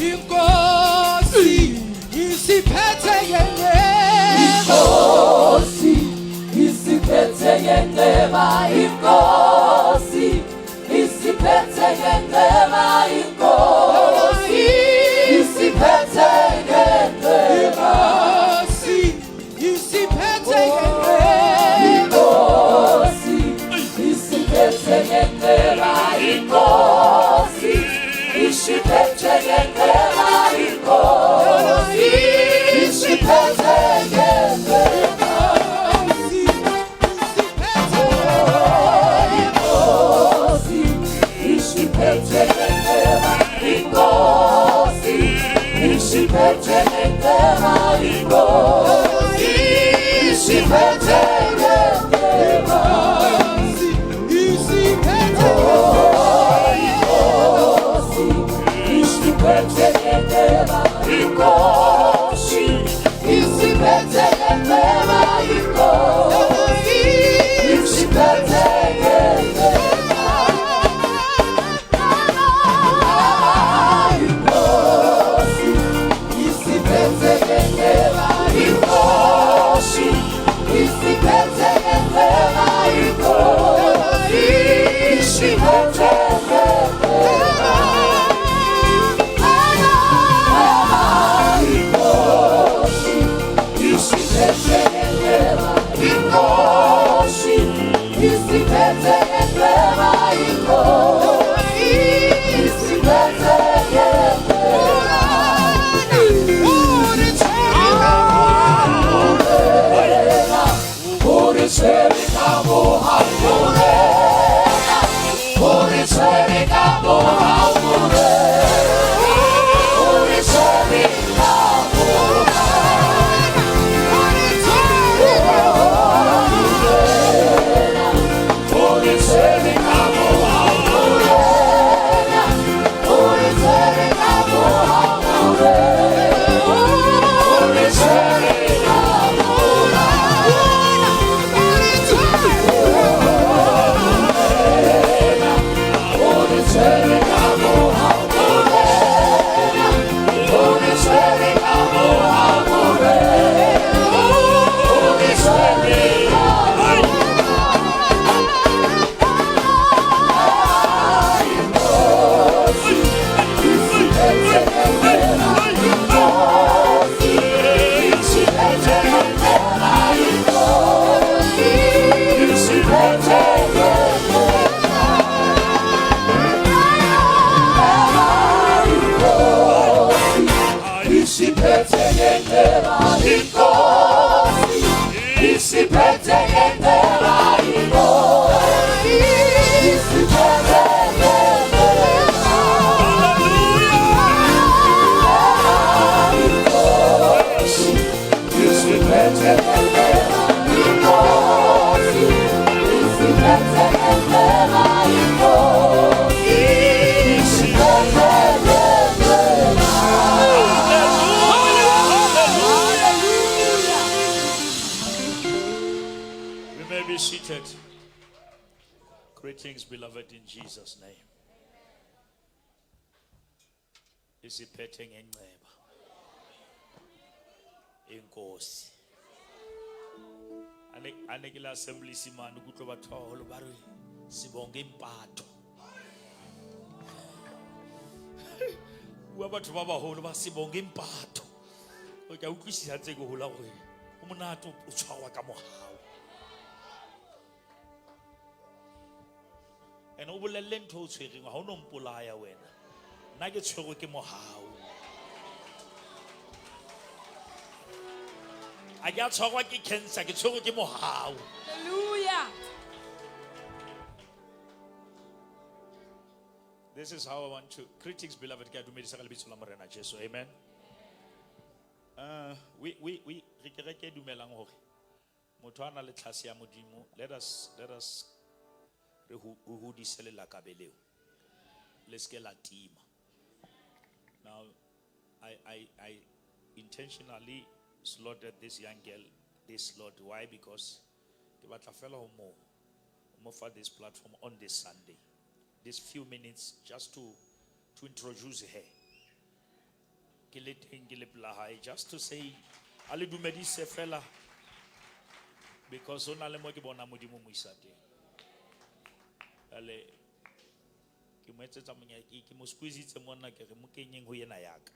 Inkosi isiphethe Inkosi isiphethe ngendeba. Inkosi isiphethe ngendeba. Inkosi isiphethe ngendeba. Inkosi isiphethe Inkosi isiphethe ngendeba. Inkosi isiphethe ngendeba. Inkosi isiphethe ngendeba. Inkosi isiphethe ngendeba. Inkosi isiphethe ngendeba. Inkosi isiphethe ngendeba. Inkosi isiphethe ngendeba. Inkosi isiphethe ngendeba. Inkosi isiphethe ngendeba. Inkosi isiphethe ngendeba. Inkosi isiphethe ngendeba. Inkosi isiphethe ngendeba. Inkosi isiphethe ngendeba. Inkosi isiphethe ngendeba. Inkosi isiphethe ngendeba. Greetings, beloved, in Jesus' name. Isiphethe ngenxeba. Inkosi. Anekile assembly simani ukuthi batholo bari sibonge impatho. Wabatho ba baholo ba sibonge impatho. O ka utlwisisa tse go hola gore o monato o tshwarwa ka mohao. Ene o bolelle ntho o tshwereng ha o no mpolaya wena. Nna ke tshwerwe ke mohao. A ke a tshwarwa ke cancer ke tshwerwe ke mohao. Hallelujah. This is how I want to. Critics, beloved, ke a dumedisa ka lebitso la Morena Jesu. Amen. We re ke dumelang hore motho ana le tlhase ya modimo. Let us re hodisele la kabeleo. Let's get la tima. Now I intentionally slaughtered this young girl this slot. Why? Because ke batla fela ho mo for this platform on this Sunday. These few minutes just to introduce her. ke le teng ke le pela hae, just to say a le dumedise fela, because o na le mo ke bona modimo mo isa teng. Ale ke mo etsetsa monyaki ke mo squeezitse mona ke re mo kenyeng ho yena yaka,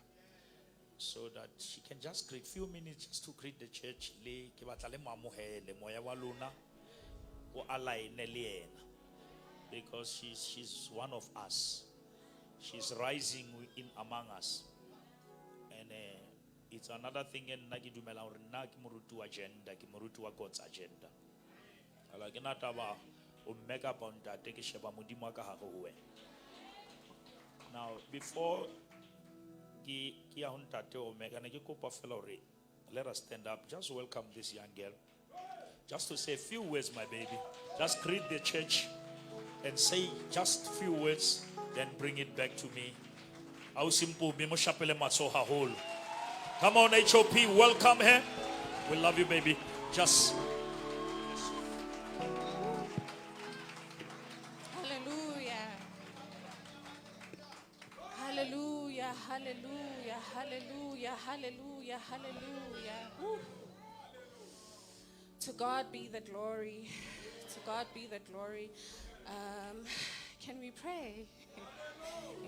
so that she can just greet few minutes just to greet the church. Le ke batla le mamohele moya wa lona o align le yena, because she's one of us. She's rising in among us, and it's another thing in nagi dumela hore nna ke moruti wa agenda, ke moruti wa God's agenda. Ala ke na taba o make up on that ke sheba modimo ka hare ho wena. Now before ke ya ho ntate o meka ne ke kopa fela hore let us stand up, just welcome this young girl, just to say a few words, my baby. Just greet the church and say just few words, then bring it back to me. How simple, bimo shapele matsoha hole. Come on, HOP, welcome her. We love you, baby. Just Hallelujah. Hallelujah. Hallelujah. Hallelujah. Hallelujah. Hallelujah. Woo. To God be the glory. To God be the glory. Can we pray?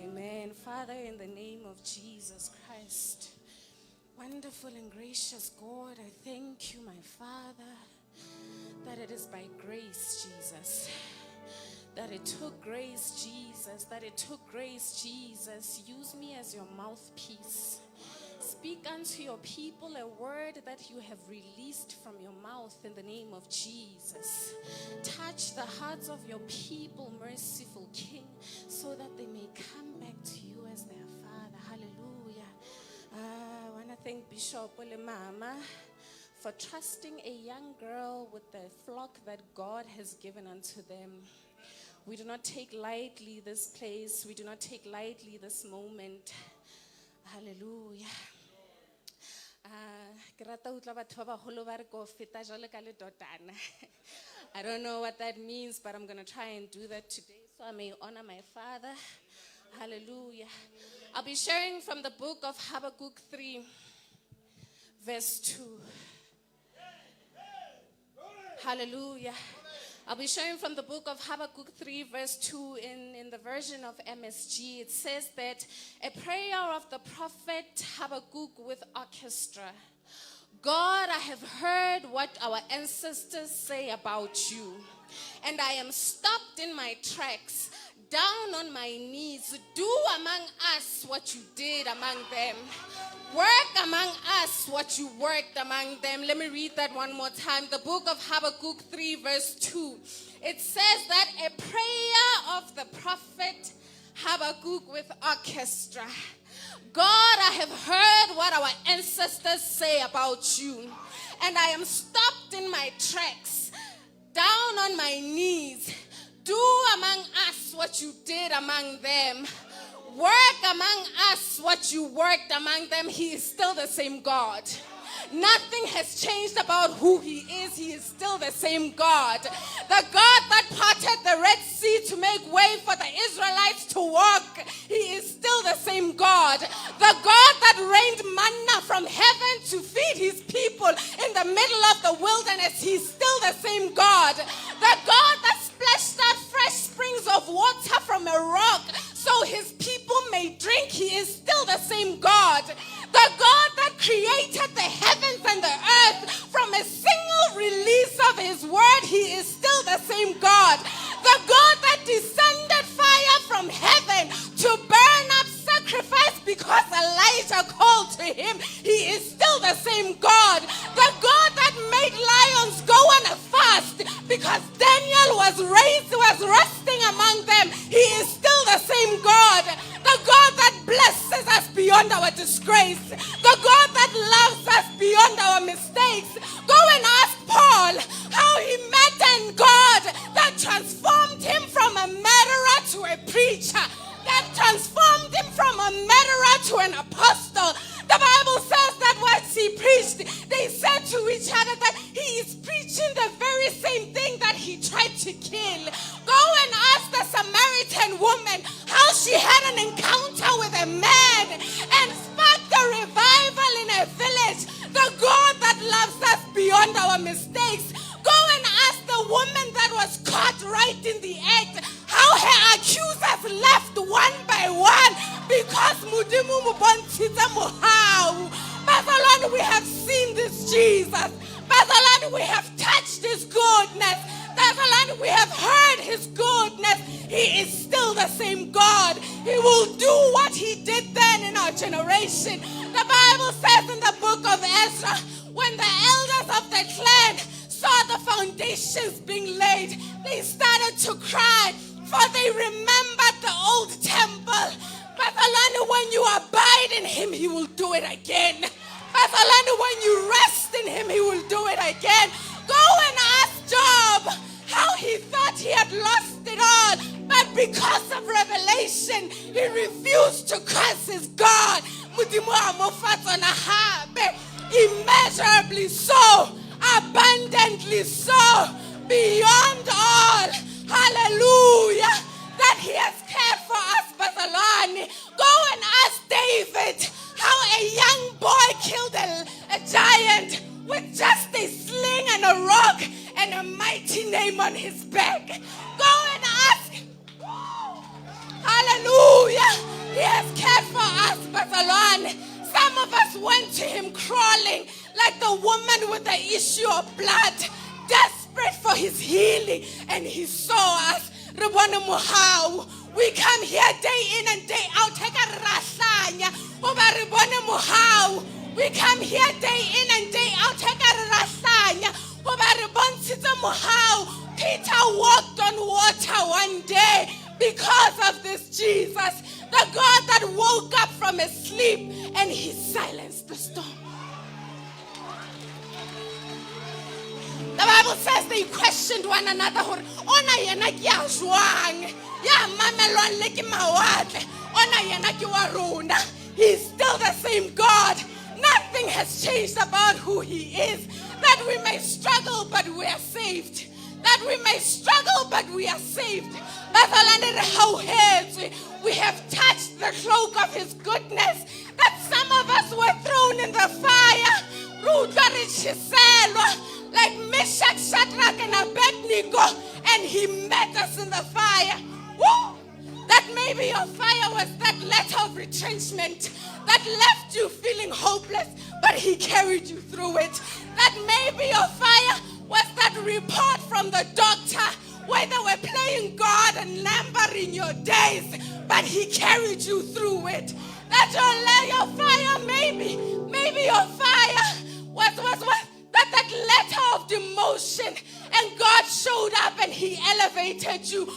Amen. Father, in the name of Jesus Christ, wonderful and gracious God, I thank you, my Father, that it is by grace, Jesus. That it took grace, Jesus. That it took grace, Jesus. Use me as your mouthpiece. Speak unto your people a word that you have released from your mouth in the name of Jesus. Touch the hearts of your people, merciful King, so that they may come back to you as their Father. Hallelujah. I want to thank Bishop Ole Mama for trusting a young girl with the flock that God has given unto them. We do not take lightly this place. We do not take lightly this moment. Hallelujah. I don't know what that means, but I'm going to try and do that today so I may honor my Father. Hallelujah. I'll be sharing from the book of Habakkuk 3, verse 2. Hallelujah. I'll be sharing from the book of Habakkuk 3, verse 2 in the version of MSG. It says that a prayer of the prophet Habakkuk with orchestra. God, I have heard what our ancestors say about you, and I am stopped in my tracks, down on my knees. Do among us what you did among them. Work among us what you worked among them. Let me read that one more time. The book of Habakkuk 3, verse 2. It says that a prayer of the prophet Habakkuk with orchestra. God, I have heard what our ancestors say about you, and I am stopped in my tracks, down on my knees. Do among us what you did among them. Work among us what you worked among them. He is still the same God. Nothing has changed about who he is. He is still the same God. The God that parted the Red Sea to make way for the Israelites to walk. He is still the same God. The God that rained manna from heaven to feed his people in the middle of the wilderness. He's still the same God. The God that splashed out fresh springs of water from a rock so his people may drink. He is still the same God. The God that created the heavens and the earth from a single release of his word, he is still the same God. The God that descended fire from heaven to burn up sacrifice because Elijah called to him, he is still the same God. The God that made lions go on a fast because Daniel was resting among them, he is still the same God. The God that blesses us beyond our disgrace. The God that loves us beyond our mistakes. Go and ask Paul how he met a God that transformed him from a murderer to a preacher. That transformed him from a murderer to an apostle. The Bible says that once he preached, they said to each other that he is preaching the very same thing that he tried to kill. Go and ask the Samaritan woman how she had an encounter with a man and sparked the Modimo mo bontshitse mohau. Bazalwane, we have seen this Jesus. Bazalwane, we have touched his goodness. Bazalwane, we have heard his goodness. He is still the same God. He will do what he did then in our generation. The Bible says in the book of Ezra, when the elders of the clan saw the foundations being laid, they started to cry, for they remembered the old temple. Bazalwane, when you abide in him, he will do it again. Bazalwane, when you rest in him, he will do it again. Go and ask Job how he thought he had lost it all, but because of revelation, he refused to curse his God. Immeasurably so, abundantly so, beyond all. Hallelujah. That he has cared for us, Bazalwane. Go and ask David how a young boy killed a giant with just a sling and a rock and a mighty name on his back. Go and ask. Hallelujah. He has cared for us, Bazalwane. Some of us went to him crawling like the woman with the issue of blood, desperate for his healing, and he saw us. We come here day in and day out. We come here day in and day out. Peter walked on water one day because of this Jesus, the God that woke up from his sleep and he silenced the storm. The Bible says they questioned one another. He's still the same God. Nothing has changed about who he is. That we may struggle, but we are saved. That we may struggle, but we are saved. We have touched the cloak of his goodness. That some of us were thrown in the fire. Like Meshach, Shadrach, and Abednego, and he met us in the fire. Woo! That maybe your fire was that letter of retrenchment that left you feeling hopeless, but he carried you through it. That maybe your fire was that report from the doctor where they were playing God and numbering your days, but he carried you through it. That your fire, maybe your fire was that letter of demotion, and God showed up and he elevated you.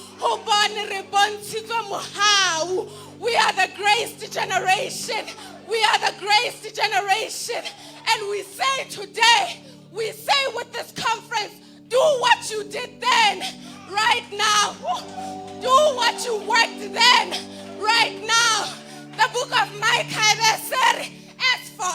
We are the graced generation. We are the graced generation. And we say today, we say with this conference, do what you did then, right now. Do what you worked then, right now. The book of Micah said, as for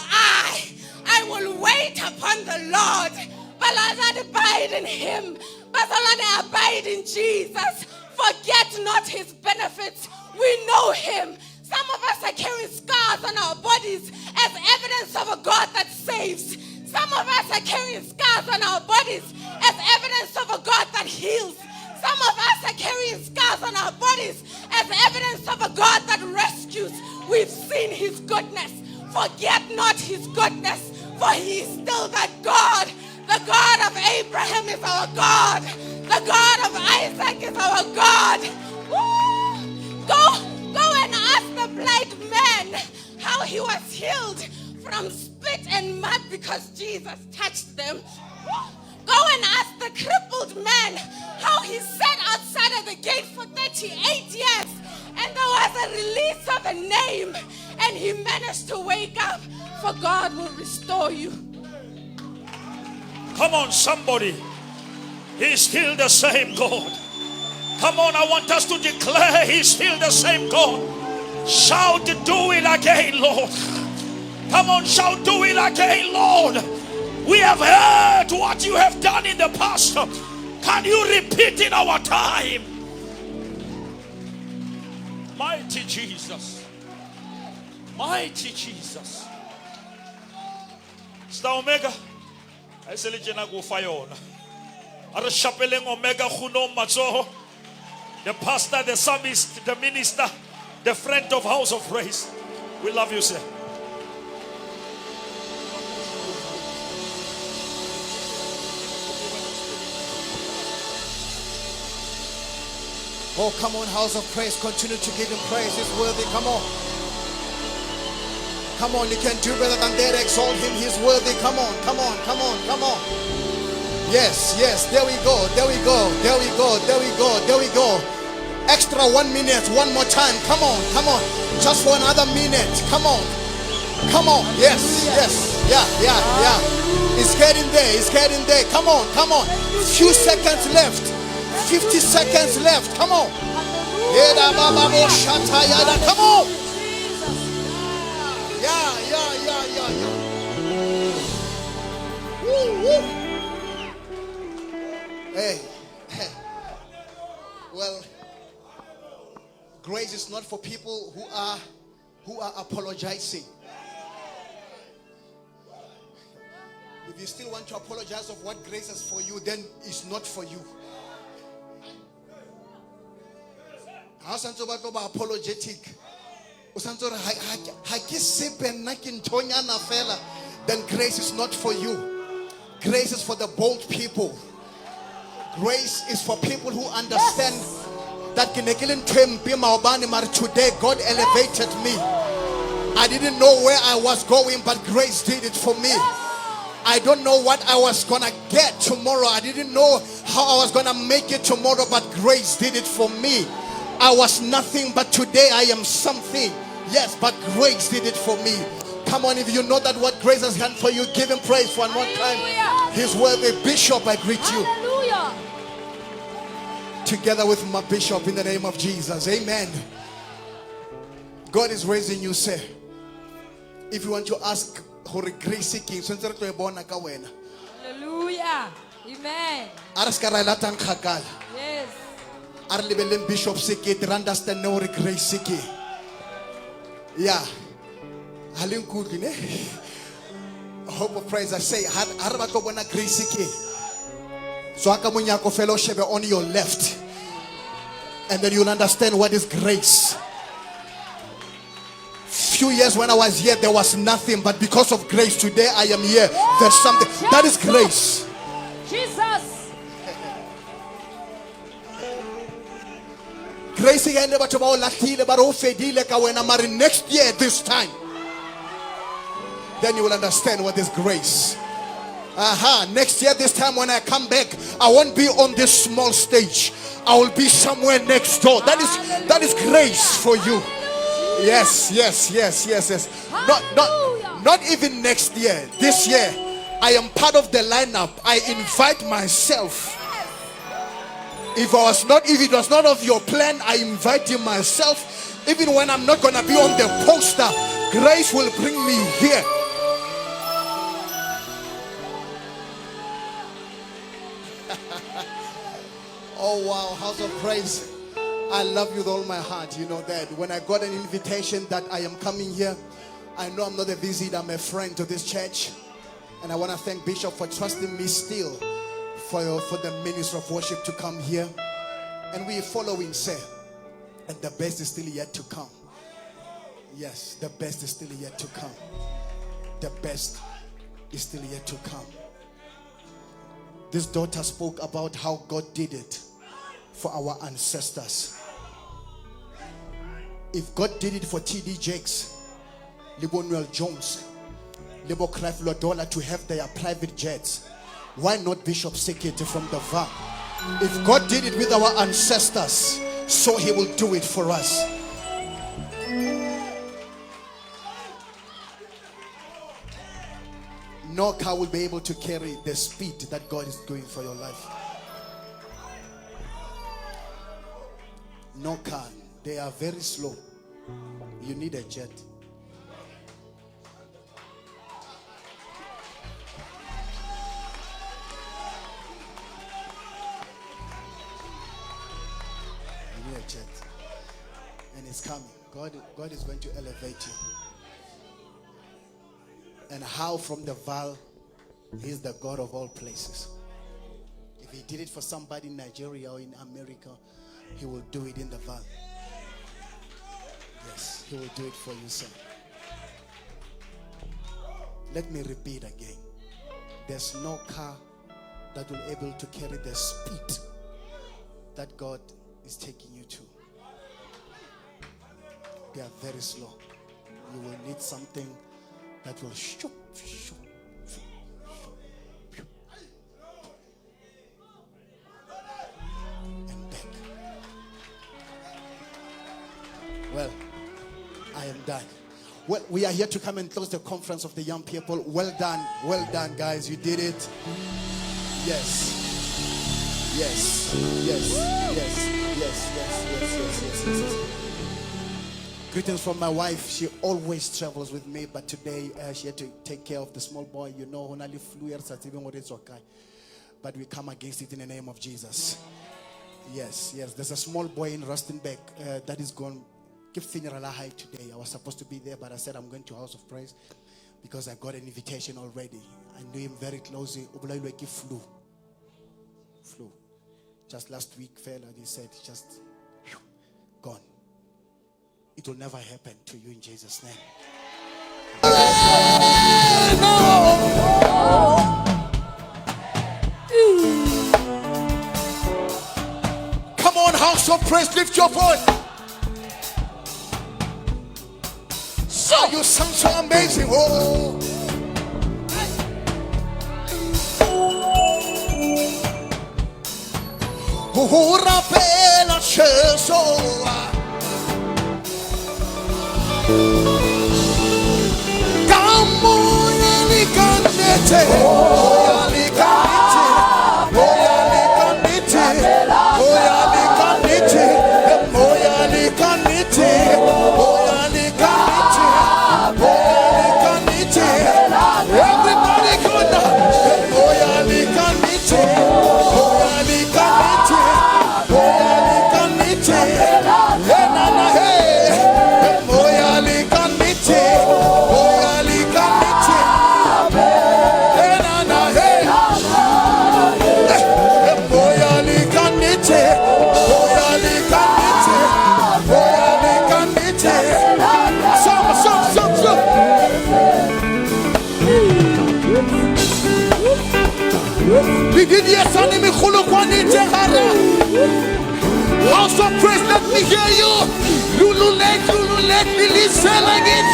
I will wait upon the Lord. But I abide in him. But I abide in Jesus. Forget not his benefits. We know him. Some of us are carrying scars on our bodies as evidence of a God that saves. Some of us are carrying scars on our bodies as evidence of a God that heals. Some of us are carrying scars on our bodies as evidence of a God that rescues. We've seen his goodness. Forget not his goodness, for he is still that God. The God of Abraham is our God. The God of Isaac is our God. Woo! Go and ask the blind man how he was healed from spit and mud because Jesus touched them. Woo! Go and ask the crippled man how he sat outside of the gate for 38 years and there was a release of a name and he managed to wake up, for God will restore you. Come on, somebody. He's still the same God. Come on, I want us to declare he's still the same God. Shout, do it again, Lord. Come on, shout, do it again, Lord. We have heard what you have done in the past. Can you repeat in our time? Mighty Jesus. Mighty Jesus. Star Omega. I say, let's go fire on. Are shapeleng Omega Huno Mazo. The pastor, the psalmist, the minister, the friend of House of Praise. We love you, sir. Oh, come on, house of praise. Continue to give him praise. He's worthy. Come on. Come on, you can do better than that. Exalt him. He's worthy. Come on, come on, come on, come on. Yes, yes. There we go. There we go. There we go. There we go. There we go. Extra 1 minute. One more time. Come on, come on. Just for another minute. Come on. Come on. Yes, yes. Yeah, yeah, yeah. It's getting there. It's getting there. Come on, come on. Few seconds left. 50 seconds left. Come on. Come on. Yeah, yeah, yeah, yeah, yeah. Woo, woo. Hey. Well, grace is not for people who are apologizing. If you still want to apologize of what grace is for you, then it's not for you. How sounds about apologetic? Then grace is not for you. Grace is for the bold people. Grace is for people who understand that today God elevated me. I didn't know where I was going, but grace did it for me. I don't know what I was gonna get tomorrow. I didn't know how I was gonna make it tomorrow, but grace did it for me. I was nothing, but today I am something. Yes, but grace did it for me. Come on, if you know that what grace has done for you, give him praise one more time. He's worthy. Bishop, I greet you. Hallelujah. Together with my bishop in the name of Jesus. Amen. God is raising you, sir. If you want to ask for grace seeking, Hallelujah. Amen. Yes. Bishop Sekete understand no grace seeking. Yeah. Hope of praise. I say grace seeking. So akamunyako fellowship on your left. And then you'll understand what is grace. Few years when I was here, there was nothing, but because of grace, today I am here. There's something. That is grace. Jesus. Grace again, but next year, this time, then you will understand what is grace. Next year, this time when I come back, I won't be on this small stage. I will be somewhere next door. That is grace for you. Yes, yes, yes, yes, yes. Not even next year. This year, I am part of the lineup. I invite myself. If it was not of your plan, I invite you myself. Even when I'm not gonna be on the poster, grace will bring me here. Oh wow, house of praise. I love you with all my heart. You know that when I got an invitation that I am coming here, I know I'm not a visitor, I'm a friend to this church. And I want to thank Bishop for trusting me still for the ministry of worship to come here. And we are following, sir. And the best is still yet to come. Yes, the best is still yet to come. The best is still yet to come. This daughter spoke about how God did it for our ancestors. If God did it for T.D. Jakes, Libonuel Jones, Libo Clive Lodola to have their private jets, why not Bishop Sekete from the VAR? If God did it with our ancestors, so he will do it for us. No car will be able to carry the speed that God is doing for your life. No car. They are very slow. You need a jet. You need a jet. And it's coming. God is going to elevate you. And how from the Val, he's the God of all places. If he did it for somebody in Nigeria or in America, he will do it in the Val. Yes, he will do it for you, sir. Let me repeat again. There's no car that will be able to carry the speed that God is taking you to. They are very slow. You will need something that will shoot, shoot, shoot, shoot, and back. Well, I am done. Well, we are here to come and close the conference of the young people. Well done, guys. You did it. Yes. Yes. Yes. Yes. Yes. Yes. Greetings from my wife. She always travels with me, but today she had to take care of the small boy. You know, only flew here, even what it's okay. But we come against it in the name of Jesus. Yes. There's a small boy in Rustenburg that is gone. Give funeral high today. I was supposed to be there, but I said I'm going to House of Praise because I got an invitation already. I knew him very closely. Flew. Just last week, fella, he said, just gone. It will never happen to you in Jesus' name. Come on, House of Praise, lift your voice. So you sound so amazing. Oh. Ora pela chesoa. Kamoya likanete. Oya likanete. Oya likanete. Oya likanete. Oya likanete. Oya likanete. Everybody go down. Oya likanete. Oya likanete. Oya likanete. Enana hey. Oya likanete. Oya likanete. Enana hey. Oya likanete. Oya likanete. Oya likanete. Some. House of Praise, let me hear you. Lulu let me listen again.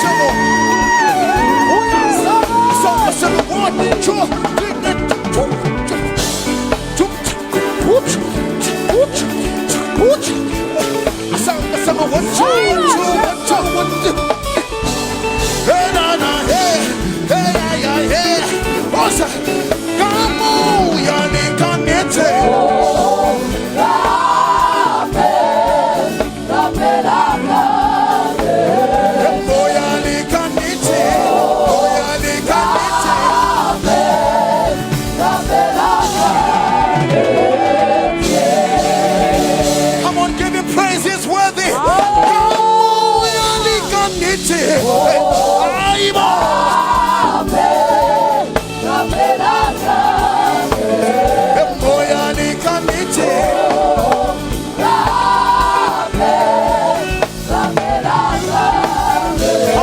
Come on, give him praise, he's worthy. Come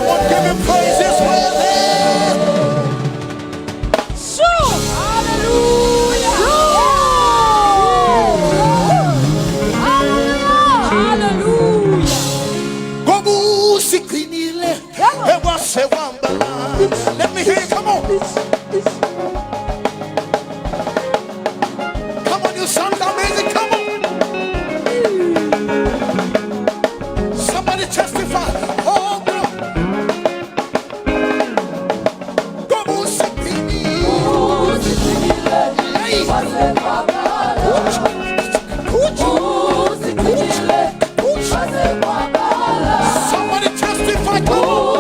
on, give him praise, he's worthy. Let me hear you, come on. Come on, you sound amazing, come on. Somebody testify. Oh, no. Somebody testify, come on.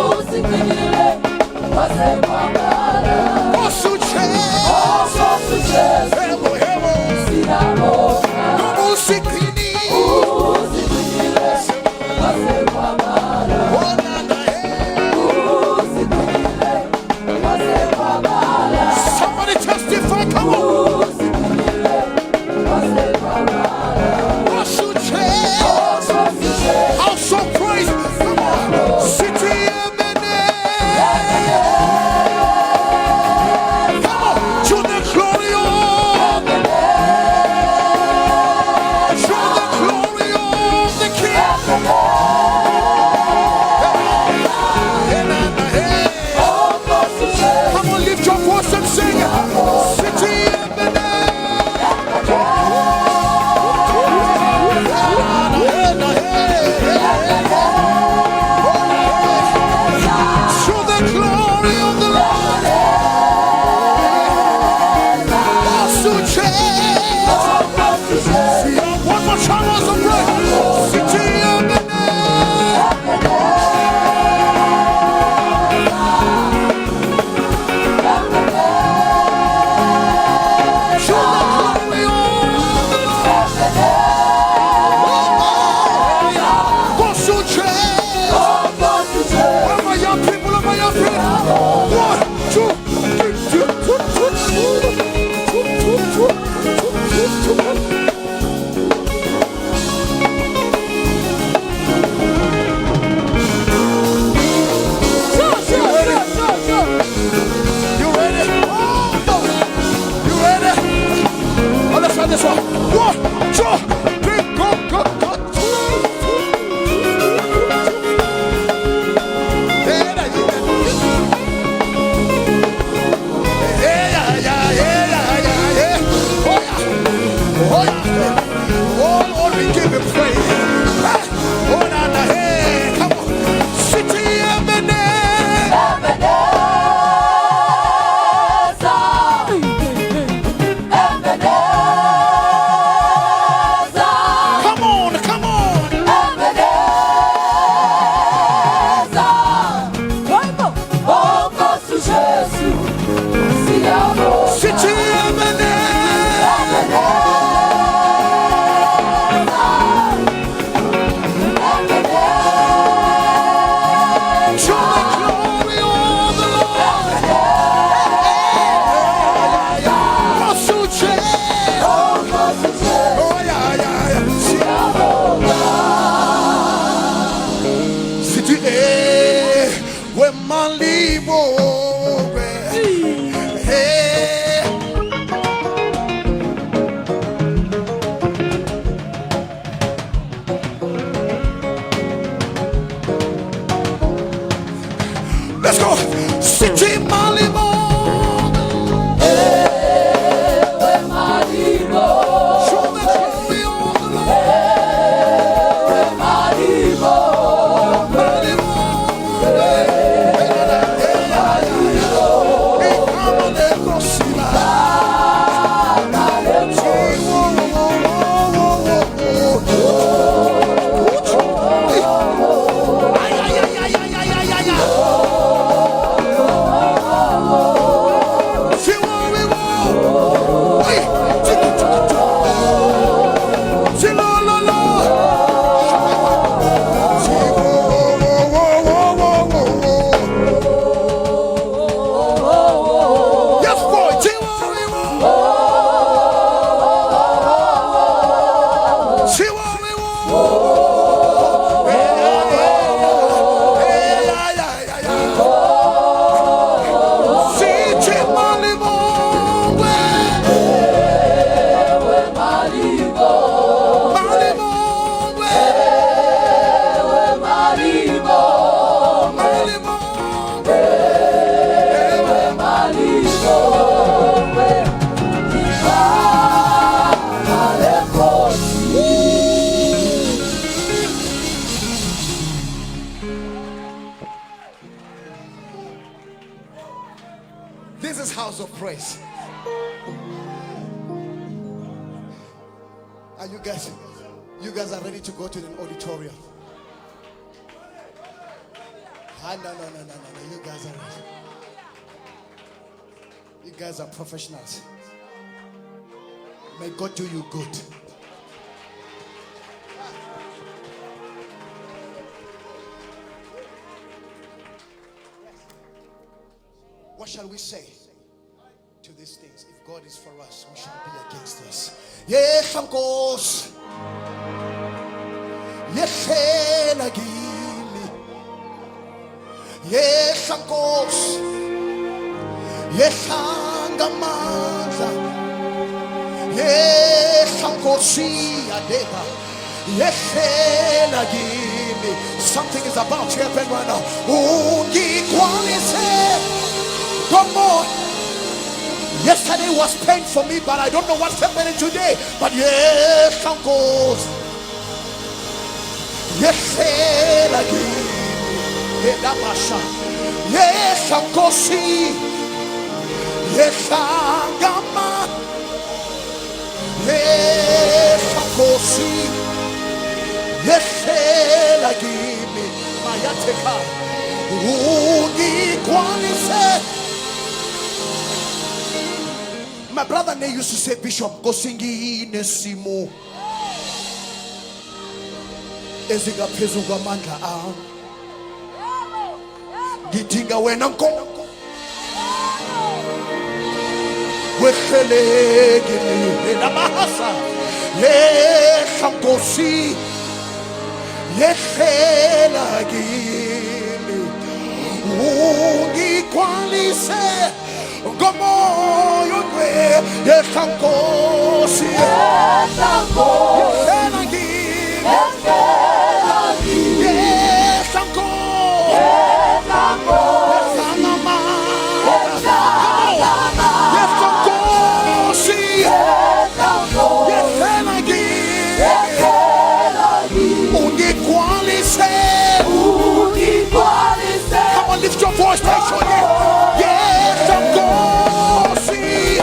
Somebody testify, come on. House of Praise, come on. City malimo. Hey. Let's go. City malimo. This is house of praise. Are you guys? You guys are ready to go to the auditorium? No. You guys are ready. You guys are professionals. May God do you good. What shall we say to these things? If God is for us, who shall be against us? Yes, of course. Yes, yes, of course. Yes, Angamanda. Yes, of course. Yes, something is about to happen right now. Come on. Yesterday was pain for me, but I don't know what's happening today. But yes, of course. Yes, yes, of course. Yes, Angama. Yes, of course. Yes, Mayateka. My brother Nay used to say, Bishop, go sing in Simo. Eziga Pezuga Manda. Gitinga when I'm gone. Wekele gini na mahasa. Yes, I'm go see. Yes, gini. Ungi kwalise. Gomo yodwe. Yes, I'm go see. Yes, I'm go. Yes, gini. Yes, I'm go. Yes, I'm go. Come on, lift your voice, take on it. Yes, I'm going to see.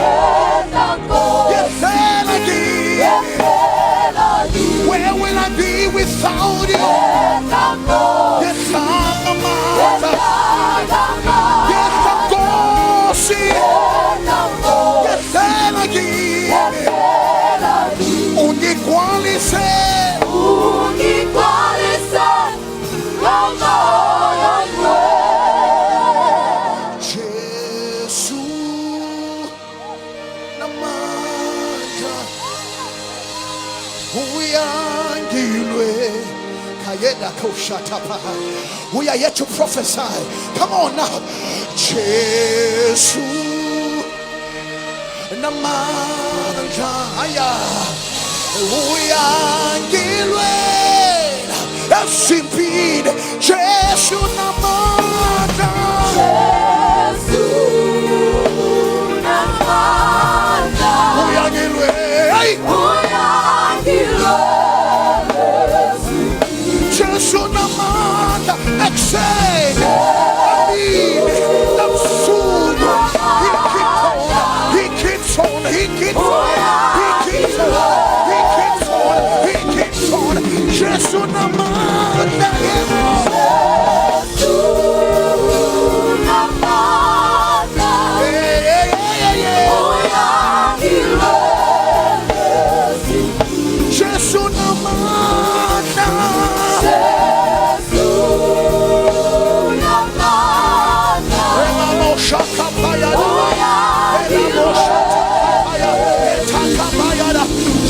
Yes, where will I be without you? Yes, I'm a master. Yes, I'm going to see. Yes, uguale se. We are yet to prophesy. Come on now. Jesus namandla uyangilwela esimpini. Jesu namandla, uyangilwela, Jesu namandla eksele amini namsuku. He keeps on, he keeps on, he keeps on, he keeps on, he keeps on. Jesu namandla, Jesu namandla,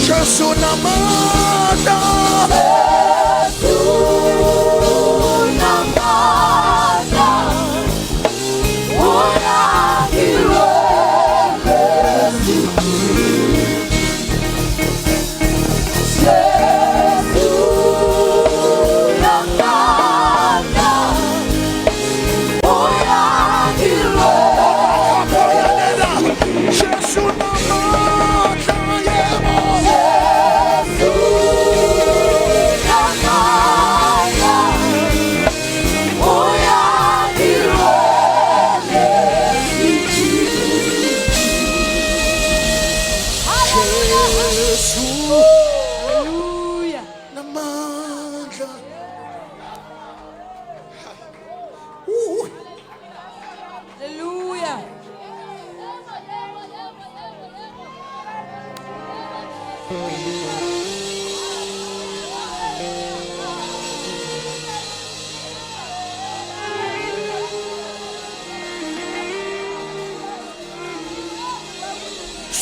Jesu namandla,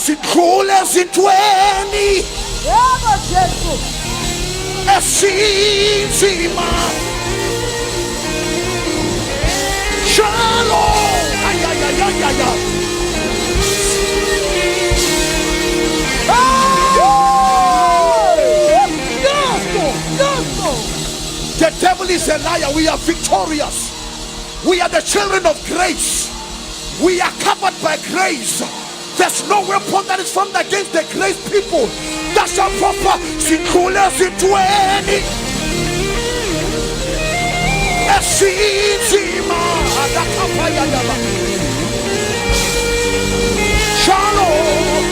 sikhule sithweni esinzima njalo the devil is a liar. We are victorious. We are the children of grace. We are covered by grace. There's no weapon that is formed against the grace people that shall prosper. Sikhule sithweni esinzima adakapayadaba shalom.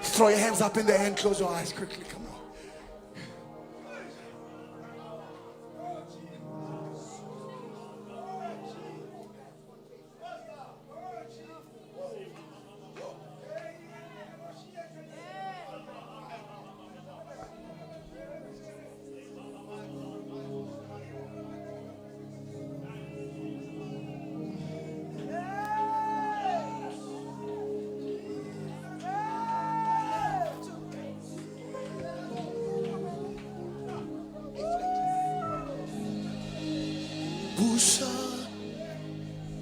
Throw your hands up in the air and close your eyes quickly. Come on. Busa,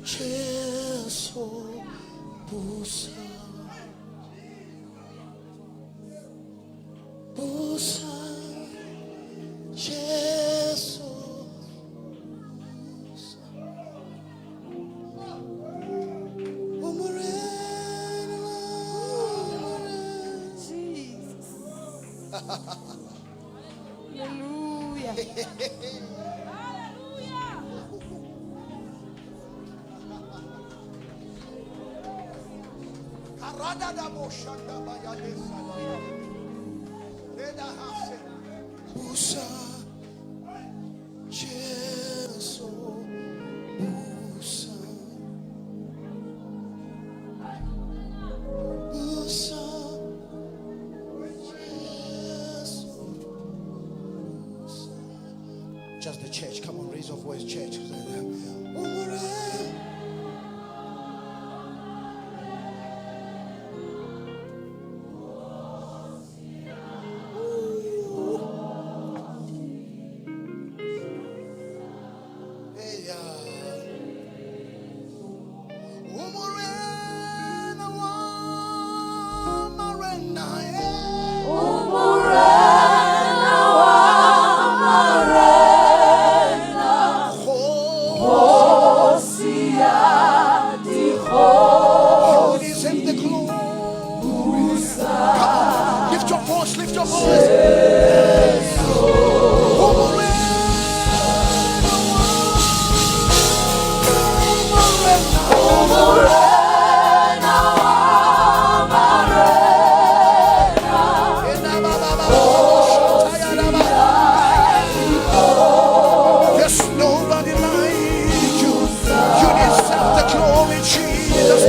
Jesu, busa, busa, Jesu, Jesus. Hallelujah. busa, Jesu, busa, busa, Just the church. Come on, raise your voice, church. Lift your voice. There's nobody like you. You deserve the glory, Jesus.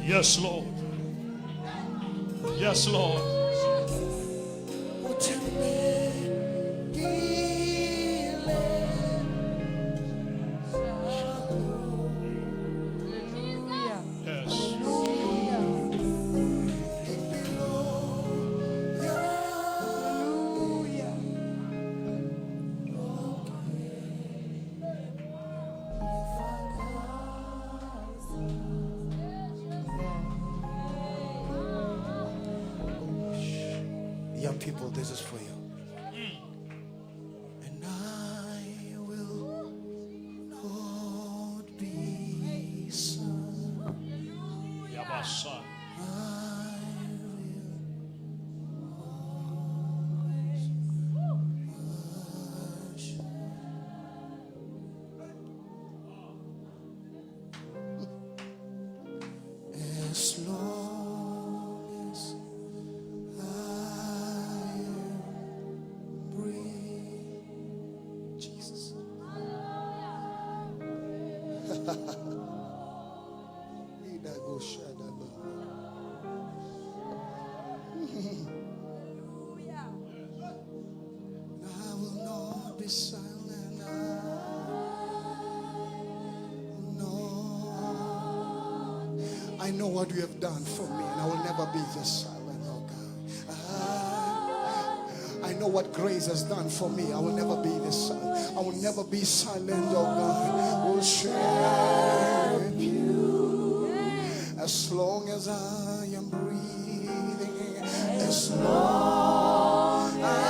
Yes, Lord. Yes, Lord. Yes. Young people, this is for you. And I will not be son. Yabasan. As long as I breathe, Jesus. I will not be silent. I will not I know what you have done for me, and I will never be just silent, oh God. I know what grace has done for me. I will never be this silent. I will never be silent, oh God. Will share you as long as I am breathing, as long as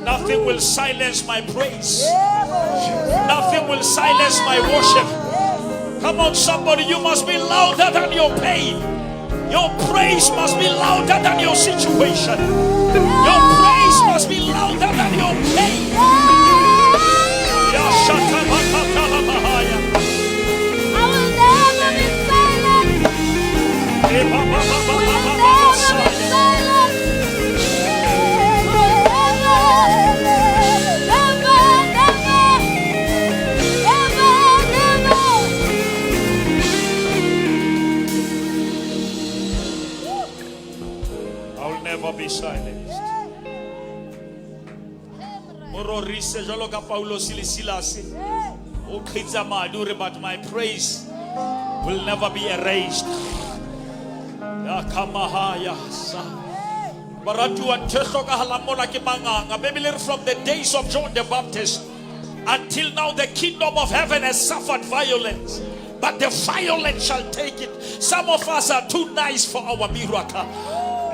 nothing will silence my praise. Nothing will silence my worship. Come on, somebody, you must be louder than your pain. Your praise must be louder than your situation. Your praise must be louder than your pain. I will never be silent. We will never be silent. Never be silenced. But my praise will never be erased. Maybe from the days of John the Baptist until now, the kingdom of heaven has suffered violence, but the violent shall take it. Some of us are too nice for our miracle.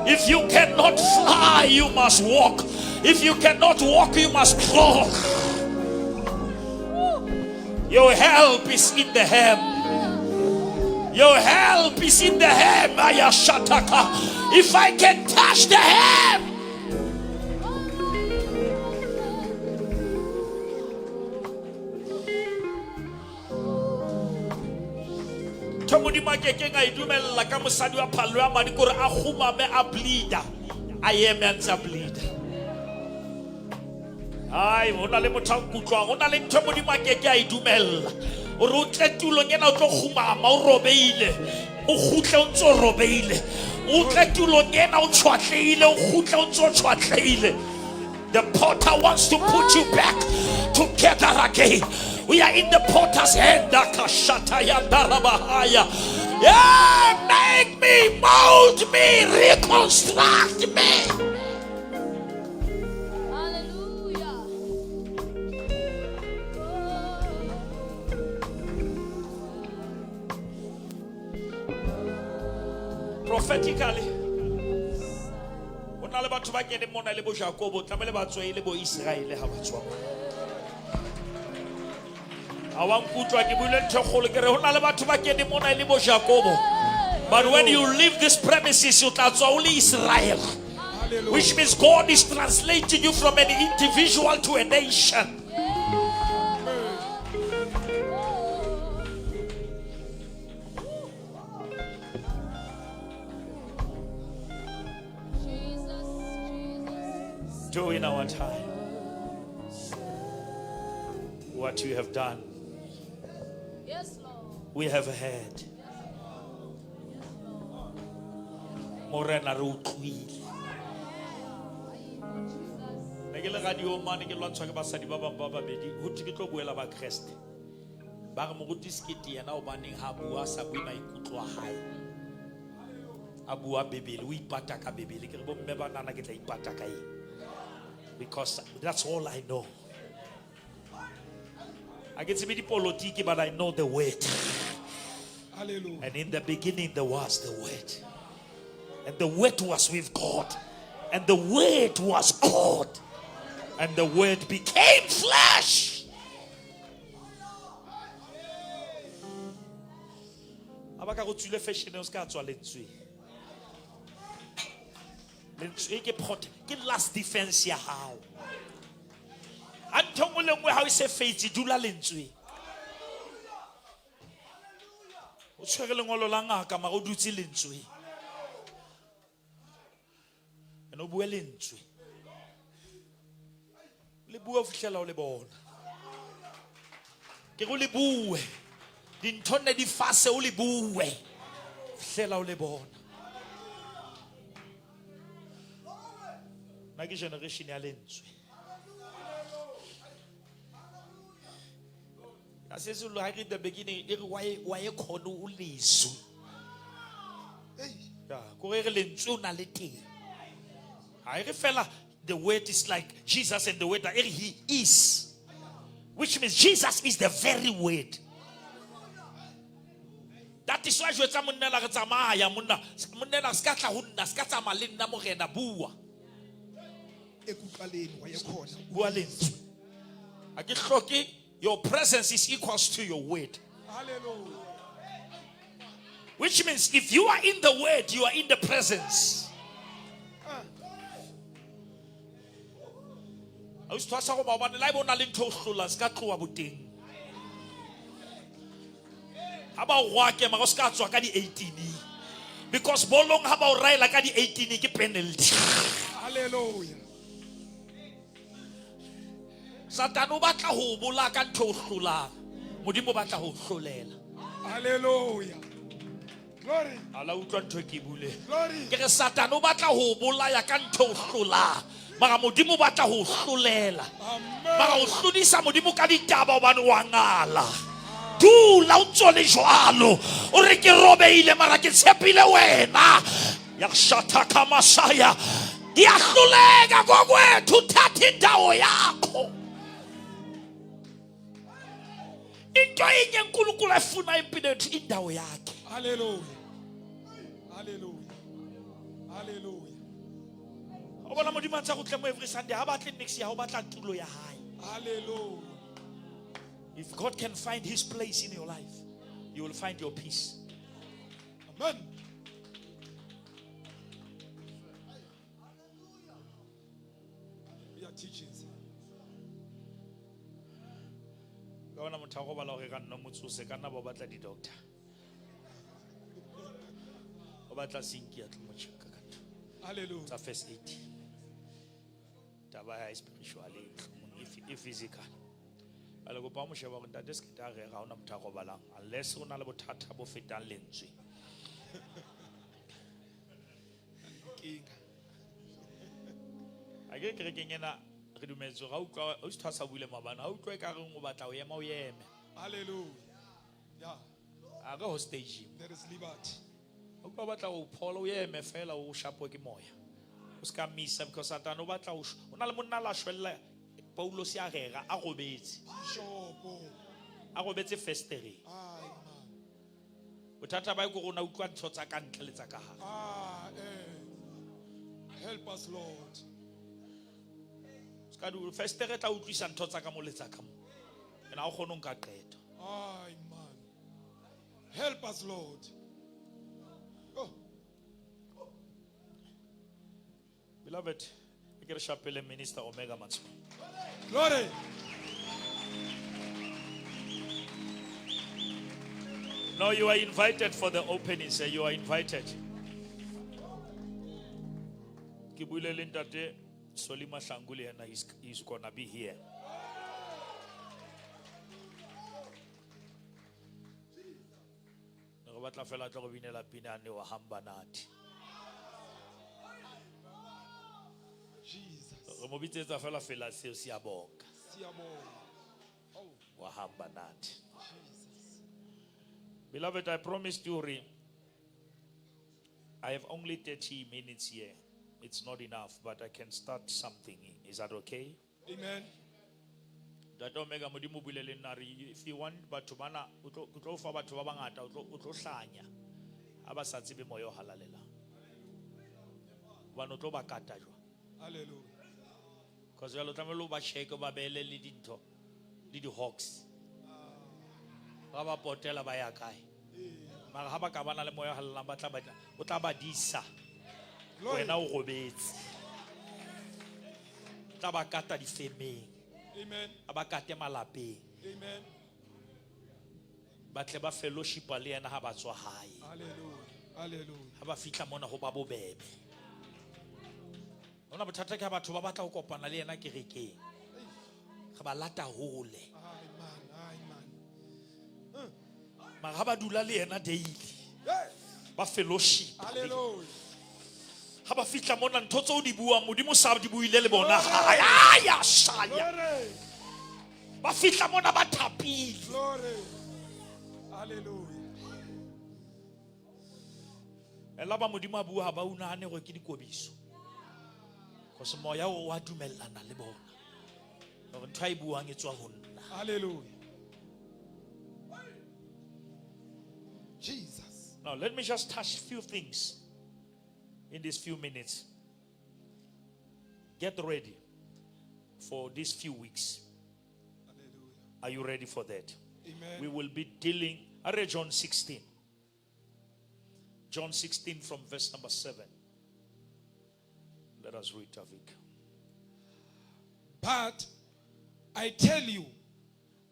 If you cannot fly, you must walk. If you cannot walk, you must crawl. Your help is in the hem. Your help is in the hem. Ayashataka. If I can touch the hem. Somebody might get a dumel like I'm a Sadia Palama, Nikura Ahuma, a bleeder. I am a bleeder. I won't let me talk good. I won't let somebody might get a dumel. Or let you long out of Huma, Maurobele, or Hutlon Robele, or let you long out Swatele, or Hutlon Swatele. The potter wants to put you back together again. We are in the potter's hand. Yeah, make me, mold me, reconstruct me. Hallelujah. Prophetically, when all about to get the money, Lebo Jacobo, Tameleba, Lebo Israel, but when you leave these premises, you touch only Israel. Hallelujah. Which means God is translating you from an individual to a nation. Do in our time what you have done. Yes, Lord. We have heard. Morena Rutwi. Nagele radio man ke lwa tsaka basadi ba bang ba babedi ho tikitlo boela ba Christ. ba re moruti Sekete yena o baneng ha bua sa bue maikutlo a hae a bua bebele o ipata ka bebele ke re bo mme ba nana ke tla ipata ka eng because that's all I know. I get to be the politiki, but I know the word. Hallelujah. And in the beginning there was the word, and the word was with God, and the word was God, and the word became flesh. Abaka go tsule fashion o ska tswa lentswe. Lentswe ke pot ke last defense ya hao. Antongo lengwe ha o se faith dula lentswe. O tshwere lengolo la ngaka ma go dutse lentswe. Eno bua lentswe. Le bua o fihlela o le bona. Ke go le bue. Dintone di fase o le bue. Fihlela o le bona. Na ke generation ya lentswe. I says like in the beginning, why kono ulizu. Yeah, korere lentswe na le teng. I fella the word is like Jesus and the word that he is. Which means Jesus is the very word. That is why you tsa monnela re tsamaya monna monnela ska tla ho nna ska tsama le nna morena bua. Ekuqaleni wayekhona. Bua lentswe. A ke hloke your presence is equals to your word. Hallelujah. Which means if you are in the word, you are in the presence. I was told something about the life on a little solas got to about thing. How about walking? I was got to a 18. Because Bolong how about right like the 18 penalty. Hallelujah. Satano batla ho bola ka thohlola. Modimo batla ho hlolela. Hallelujah. Glory. Ala utlwa ntho ke bule. Glory. Ke re Satano batla ho bola ya ka thohlola. Mara modimo batla ho hlolela. Mara o hlodisa modimo ka ditaba hobane wa ngala. Dula o tsole jwalo. O re ke robeile mara ke tshepile wena. Ya shata ka Masaya. Ya hlolega kokwethu thatha indawo yakho. Into inye uNkulunkulu efuna impilo yethu indawo yakhe. Hallelujah. Hallelujah. Hallelujah. Obona modimo a tsa go tlemo every Sunday ha batle next year ha o batla tulo ya hae. Hallelujah. If God can find his place in your life, you will find your peace. Amen. We are teaching. Ka bona motho a go bala gore ka nna motsose ka nna ba batla di doctor. Ba batla sinki ya tlo mo check ka nna. Hallelujah. Tsa first aid. Taba ya spiritually if physical. Ba le go pa mo sheba go ntate se ka re ga ona motho a go balang unless o na le bothata bo fetang lentswe. Kinga. A ke re kenyena re dumetse ga utlwa o se thasa buile mabana ga utlwa ka reng o batla o ema o eme. Hallelujah. Yeah. A go stage. There is liberty. O ka batla o phola o eme fela o shapo ke moya. O ska misa because Satan o batla o na le monna la shwella Paulo se a rega a gobetse. Shopo. A gobetse festere. Ai man. Bothata ba go rona utlwa ntho tsa ka ntle le tsa ka ha. Help us, Lord. Ska du festere tla utlwisa ntho tsa ka mo le tsa ka mo. Ena o gone nka qeto. Ai man. Help us, Lord. Oh. Beloved, I get a chapelle minister Omega Matsu. Glory. No, you are invited for the opening, sir. You are invited. Kibule Lindate Solima Shanguli and he's gonna be here. Batla fela tlo go binela pina ne wa hamba nathi. Jesus. Re mo bitsetsa fela se se a bonga. Siyabonga. Oh, Wa hamba nathi. Jesus. Beloved, I promised you, I have only 30 minutes here. It's not enough, but I can start something. Is that okay? Amen. If you want batho bana utlo fa batho ba bangata utlo hlanya aba sa tsebe moyo halalela bana utlo ba kata jwa Hallelujah. because ya lo tlamelo ba sheke ba bele le dintho le di hawks ba ba potela ba ya kae mara ha ba ka bana le moyo halalela ba tla ba o tla ba disa Glory. wena o robetse tla ba kata di femeng Amen. abakate malapeng Amen. batle ba fellowship le yena ha ba tswa hae Hallelujah. Hallelujah. ha ba fitla mona ho ba bobebe ona bothata ke ha batho ba batla ho kopana le yena kerekeng ga ba lata hole Amen. mara ha ba dula le yena daily Hey. ba fellowship Hallelujah. ha ba fitla mona ntho tse o di buang modimo sa di buile le bona ya shaya Glory. ba fitla mona ba thapile Glory. Hallelujah. ela ba modimo a bua ha ba unahane go ke dikobiso because moya o wa dumellana le bona gore ntho e buang e tswa ho nna Hallelujah. Jesus. now let me just touch a few things in these few minutes. Get ready for these few weeks. Hallelujah. Are you ready for that? Amen. We will be dealing. I read John 16. John 16 from verse number 7. Let us read, Tavik. But I tell you,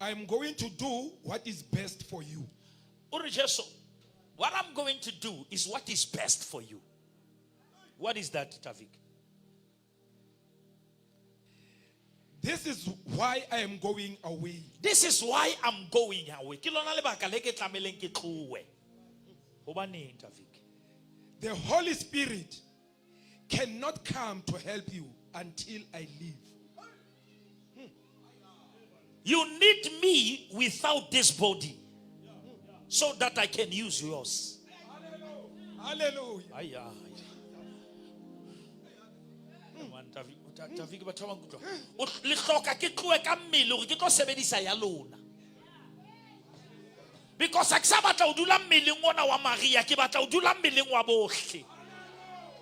I'm going to do what is best for you. Urijeso, what I'm going to do is what is best for you. What is that, Tavik? This is why I am going away. This is why I'm going away. Kilona lebaka leke tlameleng ke tlowe. Hobaneng, Tavik? The Holy Spirit cannot come to help you until I leave. You need me without this body so that I can use yours. Hallelujah. Ay, ay. Tavik batho ba nkutlo. O le hloka ke tloe ka mmele hore ke tlo sebedisa ya lona. Because a ke sa batla o dula mmeleng ona wa Maria, ke batla o dula mmeleng wa bohle.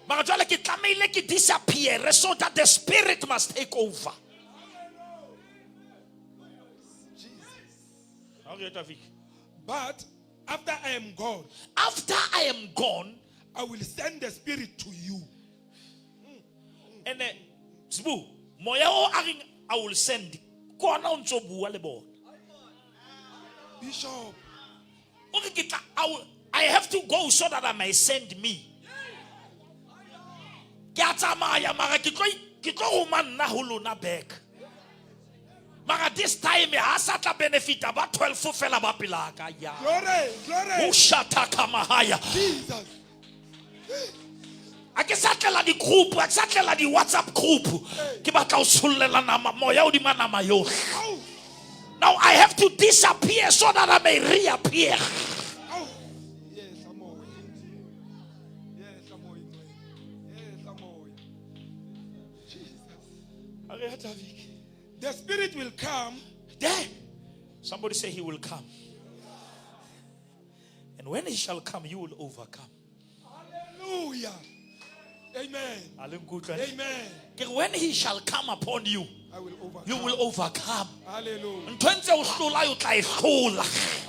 Mara jwale ke tlameile ke disappear so that the spirit must take over. Okay, Tavik. But after I am gone, After I am gone, I will send the Spirit to you. and Zbu, moya o aring I will send. Ko ana o ntso bua le bona. Bishop. Okay, I have to go so that I may send me. Ke a tsamaya mara ke tlo roma nna ho lona back. Mara this time ha sa tla benefit ba 12 fela ba pilaka ya. Glory. Glory. Ushata kamahaya. Jesus. A ke sa tlela di group, a ke sa tlela di WhatsApp group. Ke batla o sollela nama moya o di manama yo. Oh. Now I have to disappear so that I may reappear. Oh. Yes, I'm all. Yes, I'm all. Yes, I'm all. Jesus. The Spirit will come. There. Somebody say he will come. And when he shall come, you will overcome. Hallelujah. Amen. Amen. When he shall come upon you, I will overcome. you will overcome. Hallelujah.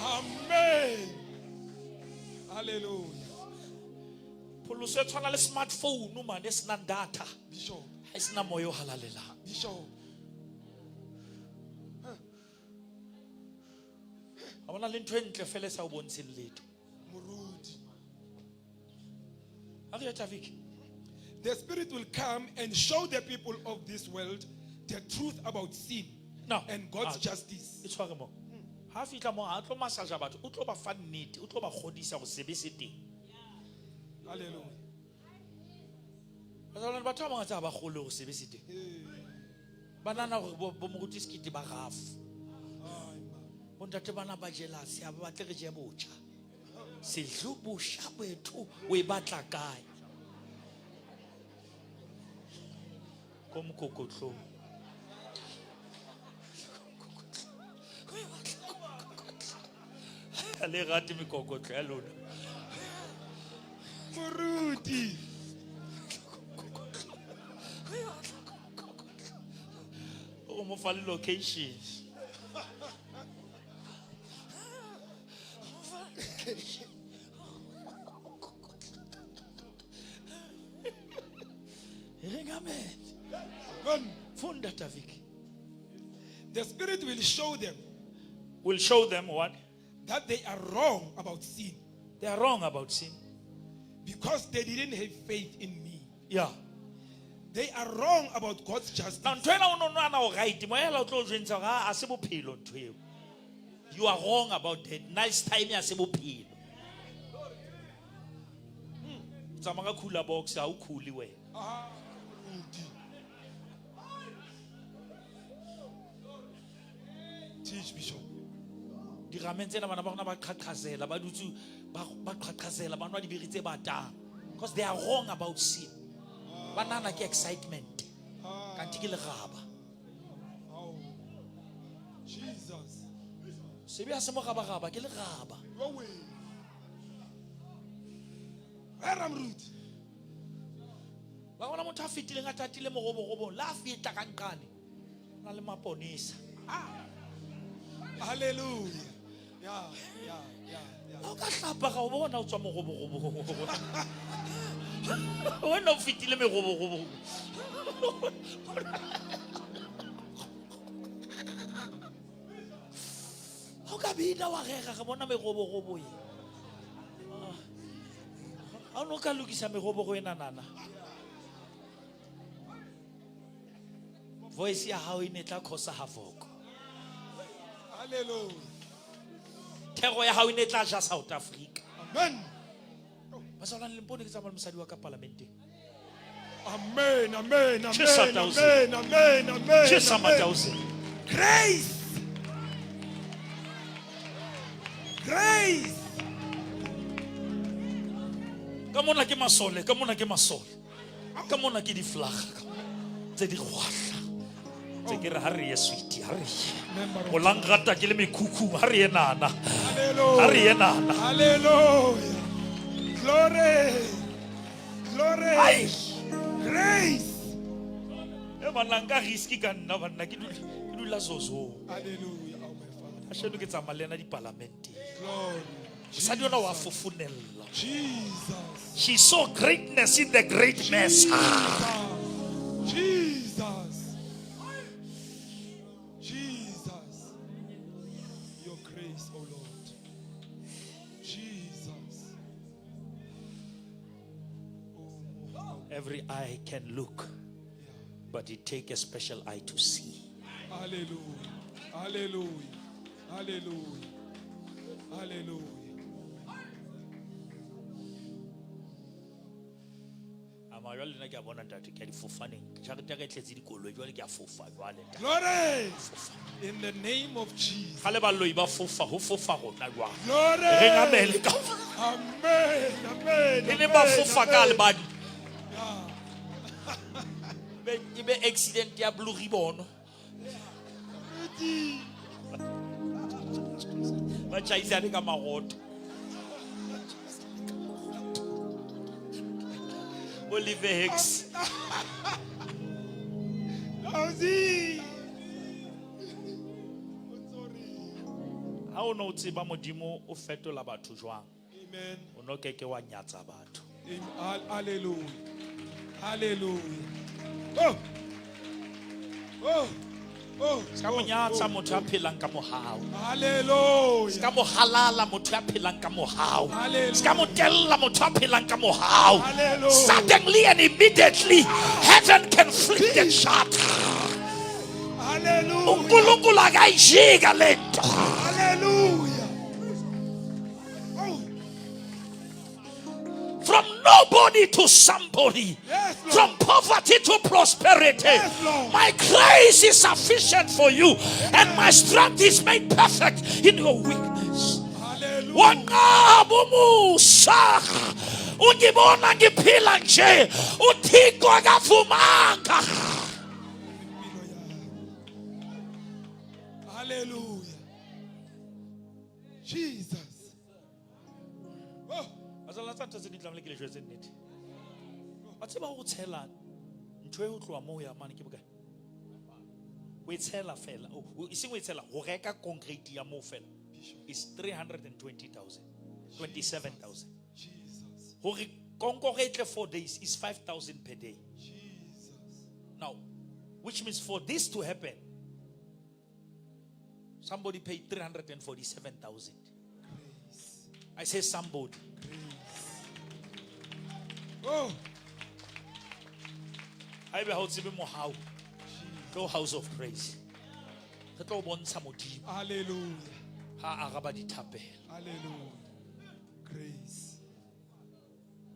Amen. Hallelujah. Poloso e tshwana le smartphone man e sena data. Bishop. E sena moya o halalelang. Bishop. Ha bona le ntho e ntle fela sa o bontsheng letho. Murudi. A re Tavik. The Spirit will come and show the people of this world the truth about sin No. and God's justice. E tshware mo. Ha fitla mo a tlo masaja batho, o tlo ba fa nnete, o tlo ba godisa go sebese teng. Hallelujah. Batho ba mangata ba gole go sebese teng. Banana go bo moruti skiti ba gafu. Bontate bana ba jealous ya ba batle re je botjha. Sehlobo shabetu we batla kae. Kom kokotlo. Ale rate mikokotlo ya lona. Moruti. O mo fa le location. Funda Taviki. The Spirit will show them Will show them what? that they are wrong about sin They are wrong about sin. because they didn't have faith in me. Yeah. They are wrong about God's justice. Now, you are wrong about that. Nice time, ya sebophelo. Tsamanga khula box ha o khuli we. Teach, Bishop. Dirameng tsena bana ba rona ba qhaqhazela ba dutse ba qhaqhazela ba nwa dibiri tse batang because they are wrong about sin. Banana ke excitement. Kanti ke leraba. Oh, Jesus. Sebe ya se mo gaba ke leraba. Your way. Where am root? Ba bona motho a fetileng a tatile mo robong la feta ka nqane. Na le maponisa. Hallelujah. Yeah. O ka hlapa ga o bona o tswa mo robong. Wena o fitile me robo. O ka bina wa rega ga bona me robo ye. A no ka lukisa me robo ena nana. Voice ya hao ine tla khosa havoc. Hallelujah. Thero ya hao ine tla ja South Africa. Amen. Basala le mpone ke tsamaya mosadi wa ka parlamenteng. Amen. Amen. Tshisa Amen. tausi. Amen. Amen. Amen. Tshisa Amen. matausi. Grace. Grace. Ka mona ke masole, ka mona ke masole. Ka mona ke di flag. Tse di gwahla. Tse ke re ha re ye sweet, ha re ye. O lang rata ke le mekhukhu, ha re ye nana. Hallelujah. Ha re ye nana. Hallelujah. Glory. Glory. Ai. Grace. E bana nka riski ka nna bana ke dula zozo. Hallelujah. Oh my Father. A sheno ke tsamalena di parlamente. Glory. Mosadi ona wa fofunella. Jesus. She saw greatness in the great mess. Jesus. Jesus. Your grace, oh Lord. Jesus. Every eye can look, but it takes a special eye to see. Hallelujah. Hallelujah. Hallelujah. Hallelujah. Jwale nna ke a bona ntate ke a di fofaneng tšhelete ya ka e tletse dikoloi jwale ke a fofa jwale Glory. In the name of Jesus. ga le balloi ba fofa go fofa gona jwale Glory. re ngamele ka Amen. Amen. e le ba fofa ka Amen. lebadi e be accident ya blue ribbon ba tšhaisane ka magoto Oliver Hicks. Ha o no tseba modimo o fetola batho jwang Amen. o no keke wa nyatsa batho Hallelujah. Hallelujah. Oh. Oh. Oh. ska mo nyatsa motho a phelang ka mohao Hallelujah. ska mo halala motho a phelang ka mohao Hallelujah. ska mo tella motho a phelang ka mohao Hallelujah. suddenly and immediately heaven can flick the shut Hallelujah. uNkulunkulu akayijika lento Hallelujah. Oh. from nobody to somebody Yes, Lord. from poverty to prosperity. Yes, Lord. My grace is sufficient for you, and my strength is made perfect in your weakness. Hallelujah. wanqaba umusa ungibona ngiphila nje uThixo akavumanga. Hallelujah. Jesus. Oh. Azala tsantse se di tlamile ke le jwetse nnete. Ba tseba go tshela ntwe ho tloa mo ya mane ke bokae? O itshela fela. O iseng o itshela go reka concrete ya mo fela. Is 320,000. 27,000. Jesus. Hore concrete 4 days is 5,000 per day. Jesus. Now, which means for this to happen, somebody paid 347,000. I say somebody. Oh. I be how to how go house of praise. Hallelujah. Ha araba di tapel. Hallelujah. Grace.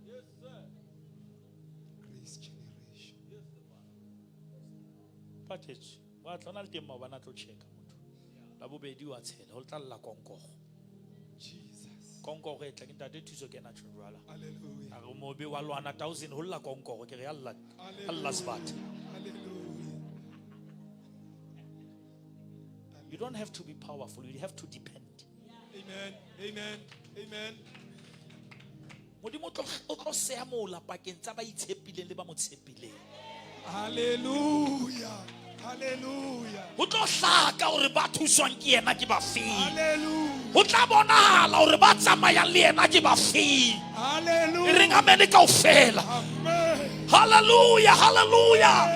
Yes, sir. Grace generation. Package. Wa tlona le teng maobana tlo checka motho. La bobedi wa tshela ho tlalla konko. Jesus. Konko re tla ke ntate thuso ke na tshwala. Hallelujah. A re mo be wa lwana 1000 ho lla konko ke re Allah sbat. Hallelujah. You don't have to be powerful, you have to depend. Amen. Amen. Amen. Modimo o tlo sea mola pakeng tsa ba itshepileng le ba mo tshepileng. Hallelujah. Hallelujah. Ho tlo hlaka hore ba thuswang ke yena ke ba feng. Hallelujah. Ho tla bonahala hore ba tsamayang le yena ke ba feng. Hallelujah. E reng amen kaofela. Amen. Hallelujah, hallelujah.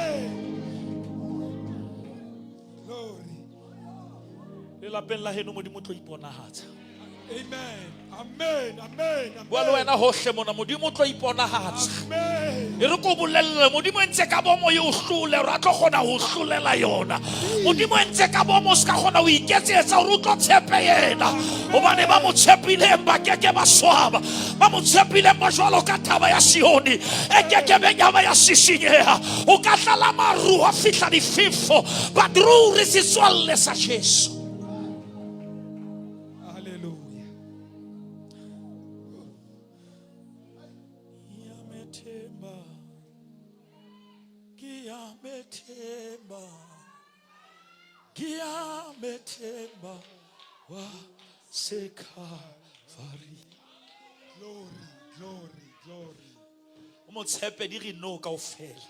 Glory. Le lapeng la heno modimo tlo iponahatsa. Amen. Amen. Amen. Bua le wena hohle mona modimo tlo iponahatsa. Amen. E re ko bolelle modimo ntse ka bomo yo hlule ra tlo gona ho hlulela yona. Modimo ntse ka bomo ska gona ho iketsetsa hore o tlo tshepe yena. Hobane ba mo tshepileng ba keke ba swaba. Ba mo tshepileng ba jwalo ka thaba ya Sioni. E keke be nyama ya sisinyeha. O ka tlala maru a fihla difefo. Ba ruri se tswalle sa Jesu. Hallelujah. Giametemba wa Sekafari. Glory. Glory. Glory. Mo tshepe di re no kaofela.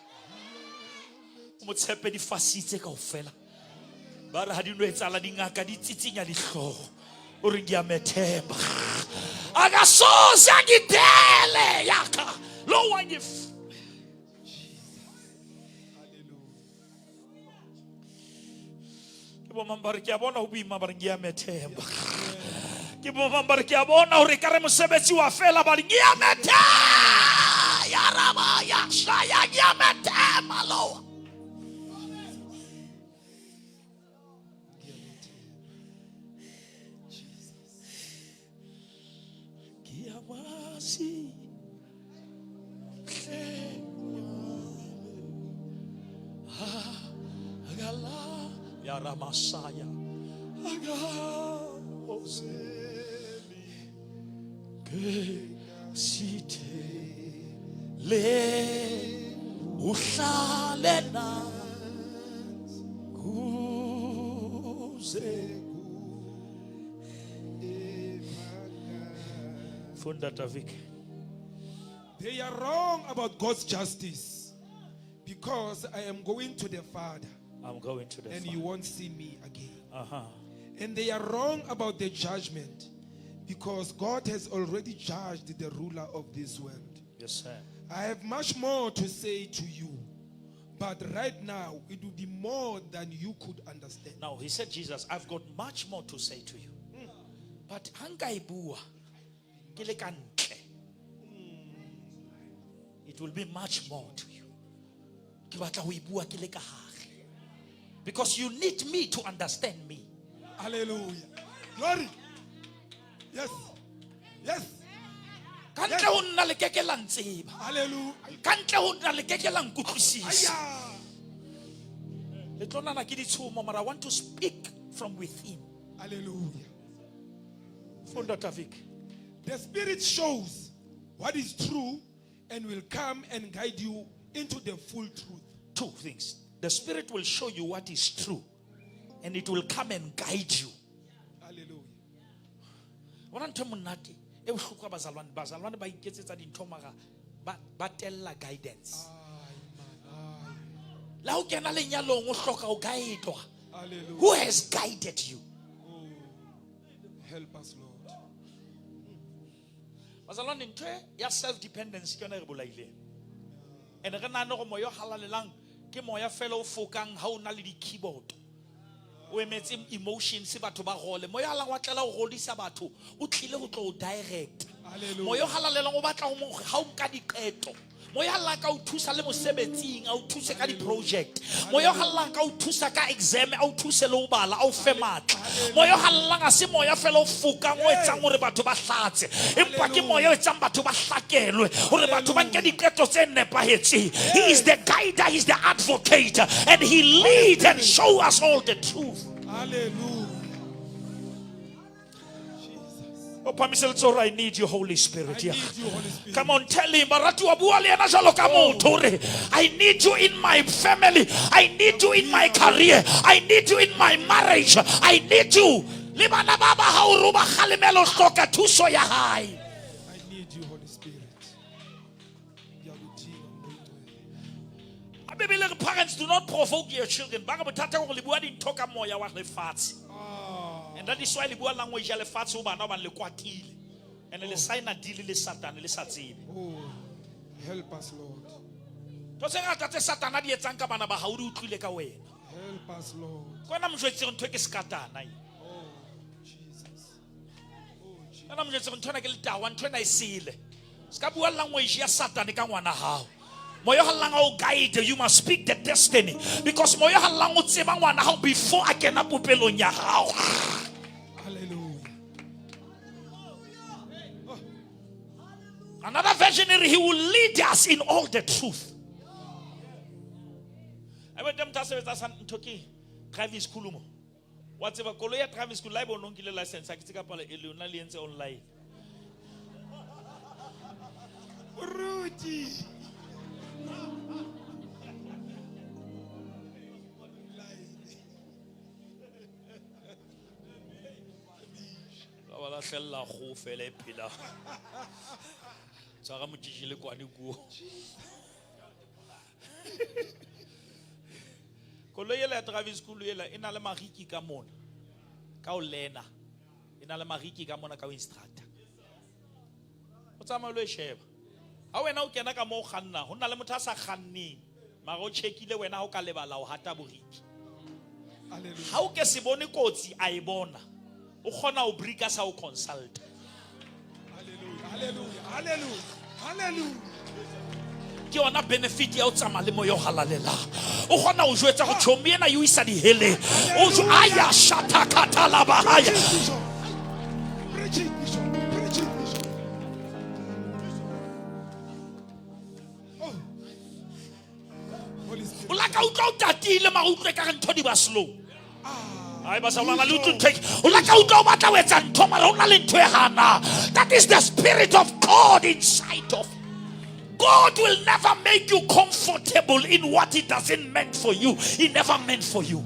Mo tshepe di fasitse kaofela. Ba re ha di no etsala dingaka di tsitsinya dihlogo. O re giametemba. Akasoze ngidele yaka. Lo wa ngif. Ke bo mambare ke a bona ho boima ba re giametemba. Ke bo mambare ke a bona hore ka re mosebetsi wa fela ba re giametemba. Ya raba ya shaya giametemba lo. Giamasi. Agala ya ramasaya ke site le uhlale na kuze Funda Tavik. They are wrong about God's justice because I am going to the Father I'm going to the and you won't see me again. And they are wrong about the judgment because God has already judged the ruler of this world. Yes, sir. I have much more to say to you, but right now it will be more than you could understand. Now he said, Jesus, I've got much more to say to you. But hangaibua ke le ka ntle. It will be much more to you. Ke batla ho ibua ke le ka hare. Because you need me to understand me. Hallelujah. Glory. Yes. Yes. Kantle ho nna le keke la ntseba. Hallelujah. Kantle ho nna le keke la nkutlwisisa. Aya. Le tlonana ke ditshomo mara I want to speak from within. Hallelujah. Funda Tavik. The Spirit shows what is true and will come and guide you into the full truth. Two things. The Spirit will show you what is true, and it will come and guide you. Hallelujah. Bazalwane ba iketsetsa dintho mara ba tella guidance. La ho kena lenyalong o hloka ho guidwa. Hallelujah. Who has guided you? Oh, help us, Lord. Bazalwane ntwe ya self dependence ke yona re bolaile. And re nana go moyo halalelang ke moya fela o fokang ha o na le di keyboard. O emetse emotions batho ba gole. Moya halang wa tlela go godisa batho o tlile go tlo direct. Moya halalelang o batla go mo ha o ka diqeto. Moya halang ka o thusa le mosebetsing, a o thuse ka di project. Moya halang ka o thusa ka exam, a o thuse le o bala, a o fe matla. Moya halang a se moya fela o fokang o etsang hore batho ba hlatse. Empa ke moya o etsang batho ba hlakelwe hore batho ba nke diqeto tse nepahetseng. He is the guider, he is the advocate, and he leads and show us all the truth. Hallelujah. Oh, Pamisel, I need you, Holy Spirit. I need you, Holy Spirit. Come on, tell him. I need you in my family. I need you in my career. I need you in my marriage. I need you. I need you, Holy Spirit. Parents, do not provoke your children. And that is why the language le fatso ba na ba le kwatile. And le sign a deal le Satan le satsebe. Oh, help us, Lord. To se ga tate Satan a di etsang ka bana ba ha o di utlwile ka wena. Help us, Lord. Kwana mjwetse ntwe ke skatana. Oh, Jesus. Oh, Jesus. Kwana mjwetse ntwe na ke le tawa ntwe na isile. Ska bua language ya Satan ka ngwana hao. Moyo halang o guide, you must speak the destiny, because moyo halang o tseba ngwana hao before a kena popelong ya hao. Hallelujah. Another version, he will lead us in all the truth. I went them to say that Toki driving school mo. Whatever Koloya driving school live on kile license akitika pale Eleona lienze online. Rudy. La fella go fele phela. Tsaka motjile kwa di go. Koloyela driving school yela ina le mariki ka mona. Ka o lena. Ina le mariki ka mona ka o instructor. O tsama lo sheba. Ha wena o kena ka mo kganna, ho na le motho a sa kganneng. Mara o checkile wena ha o ka lebala o hata boriki. Hallelujah. Ha o ke se bone kotsi a e bona. O khona o brika sa o consult. Hallelujah. Hallelujah. Hallelujah. Hallelujah. Ke ona benefit ya o tsama le moyo halalela. O khona o jwetsa go tshomi ena yo isa di hele. O jo aya shata katala bahaya. Preach it, Bishop. Preach it, Bishop. Oh. Holy Spirit. O la ka utla o tatile ma utlwe ka ntho di ba slow. Ai ba sa lwana le utlo take. O la ka utla o batla o etsa ntho mara o na le ntho e hana. That is the spirit of God inside of you. God will never make you comfortable in what He doesn't meant for you. He never meant for you.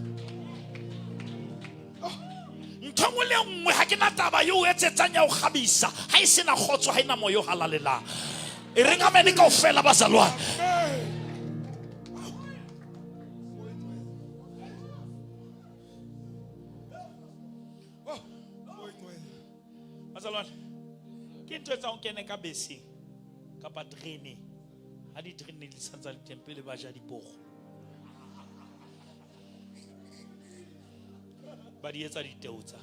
Ntongwe le nngwe ha ke na taba yo etsetsang ya o khabisa. Ha e sena khotso ha ina moyo halalela. E renga mene ka ofela bazalwana. Bazalwana. Ke ntwe tsa o kene ka bese. Kapa training. Ha di training le santsa le tempele ba ja dipogo. Ba di etsa diteutsa.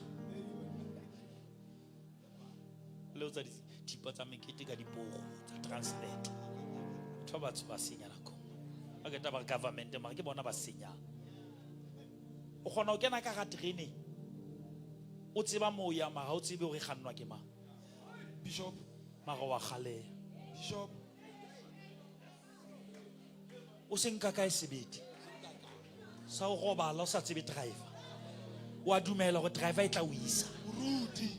Le o tsa di thipa tsa mekete ka dipogo tsa translate. Tho ba tswa senya nako. Ba ke taba government mara ke bona ba senya. O khona o kena ka ga training. O tseba moya mara o tsebe o re kgannwa ke mang. Bishop. Mara wa khale. Bishop. O senka ka sebete. Sa o robala o sa tsebe driver. Wa dumela go driver e tla o isa. Rudy.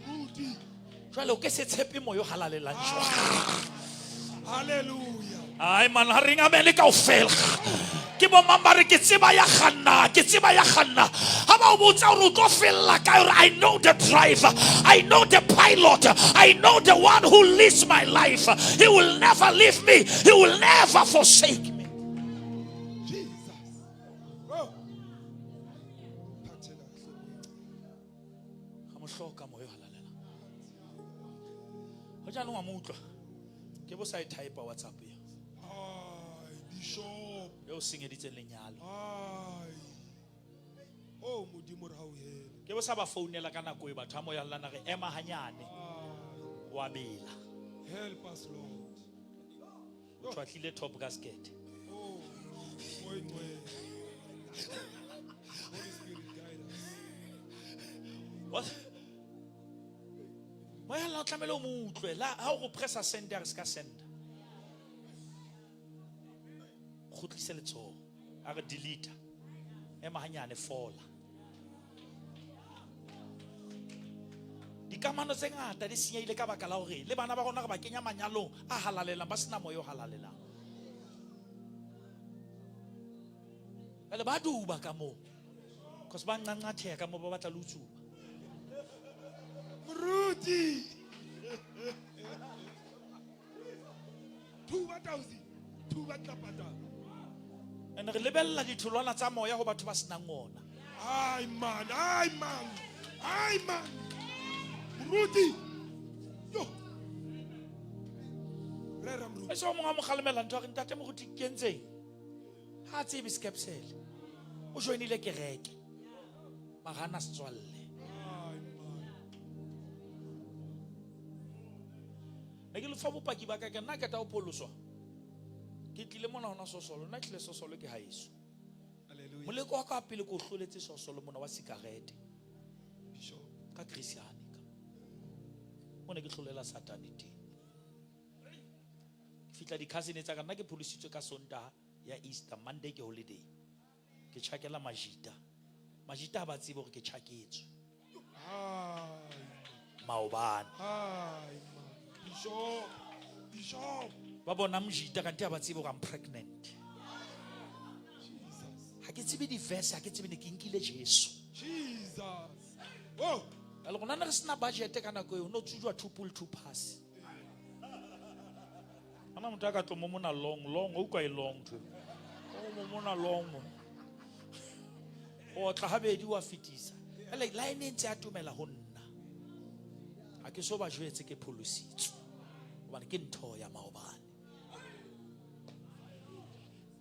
Rudy. Jwale o ke se tshepe moya o halalelang jwang. Hallelujah. Ai man ha ringa mele kaofela. Ke bo mambare ke tseba ya khanna, ke tseba ya khanna. Ha ba o botsa hore o tlo fella ka hore I know the driver, I know the pilot, I know the one who leads my life. He will never leave me, he will never forsake me. Jesus. Oh. Ha mo hloka moya o halalela. Ho jalo wa mo utlwa. Ke bo sa e type WhatsApp ya. Ay, Bishop. Yo singeditse lenyalo. Ay. Oh, modimo re ha o hele. Ke bo sa ba founela ka nako e batho ha moya hallana re ema hanyane. Wa bela. Help us, Lord. Tshwatlile top gasket. Oh, Holy Spirit, guide us. What? Moya la tlamelo mo utlwe la ha o go pressa send ya ska send. Khutlise letso. A re delete. Ema hanyane fola. Dikamano tse ngata di senyehile ka baka la hore le bana ba rona re ba kenya manyalong a halalelang ba sena moya o halalelang. Ele ba duba ka mo. Because ba nqanqatheha ka mo ba batla lutsuba. Rudy. 2,000. 2,000. And re lebella ditholwana tsa moya ho batho ba senang ona. Ay man, ay man. Ay man. Rudy. Yo. Rera Rudy. E so mo nga mo khalemela ntwa re ntate mo go tikentseng. Ha tsebe skepsele. O joinile kereke. Magana setswalle. Ay man. Ne ke le fa bopaki ba ka ke nna ke ta o pholoswa. Ke tlile mona hona sosolo nna tlile sosolo ke haeso. Hallelujah. Moleko wa ka pele ko hloletse sosolo mona wa sigarete Bishop. ka Christian ka. Mona ke hlolela satani teng. Fitla di cousin tsa ka nna ke pholisitswe ka Sontaha ya Easter, Monday ke holiday. Ke tshakela Majita. Majita ba tsebe hore ke tshaketswe. Ay. Maobane. Ay man. Bishop. Bishop. Ba bona Mjita ka ntse ba tsebe hore I'm pregnant. Jesus. Ha ke tsebe di verse, ha ke tsebe ne ke nkile Jesu. Jesus. Oh. Ala gona na re sena budget ka nako eo no tsujwa 2 pull 2 pass. Ana motho ka tlomo mona long o kwa e long tho. O mo mona long mo. O tla habedi wa fitisa. Ala line e ntse a tumela ho nna. Ha ke so ba jwetse ke pholositswe. Hobane ke ntho ya maobane.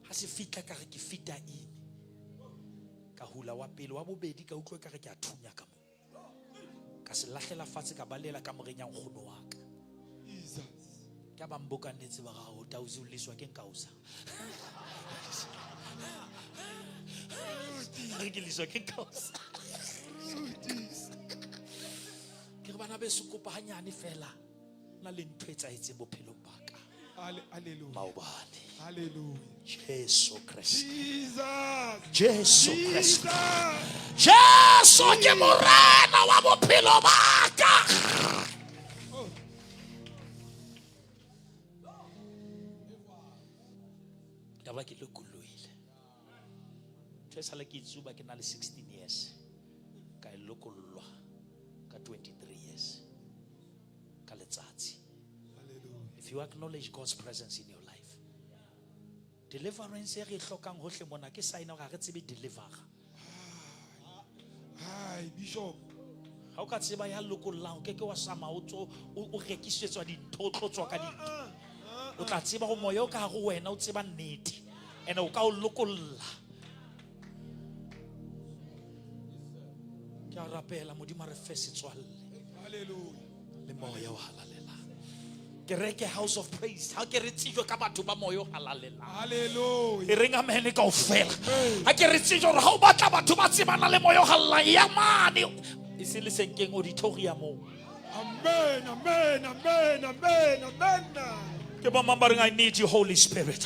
Ha se fitla ka re ke fita ine. Ka hula wa pele wa bobedi ka utlwe ka re ke a thunya ka mo. Ka se lahlela fatshe ka balela ka moreng ya nkgono wa ka. Jesus. Ke ba mbokanetse ba ga o tauzi o liswa ke nkausa. Re ke liswa ke nkausa. Ke re bana be se kopa hanyane fela na le ntho etsaetse bophelong ba ka. Hallelujah. Maobane. Hallelujah. Jesu Christ. Jesus. Jesu Christ. Jesus. Jesu ke morena wa bophelo ba ka. Ya ba ke lokoloile. Tshesa la ke tsuba ke na le 16 years. Ka lokololwa ka 23 years. Ka letsatsi. Hallelujah. If you acknowledge God's presence in your life, deliverance e re hlokang hohle mona ke sign hore ga re tsebe deliver. Hi, Bishop. Ha o ka tseba ya lokollang ke wa sama o rekisetswa dintho tlo tswa ka dintho. O tla tseba go moya o ka go wena o tseba nnete ene o ka o lokolla. Ke a rapela modimo re fe setswalle Hallelujah. le moya o halalela. Kereke house of praise ha ke re tsijwe ka batho ba moya o halalela. Hallelujah. E reng amen kaofela. Ha ke re tsijwe re ha o batla batho ba tsebana le moya o halalela ya mane e se le senkeng auditorium. Amen. Amen. Amen. Amen. Amen. Ke ba mambareng I need you Holy Spirit.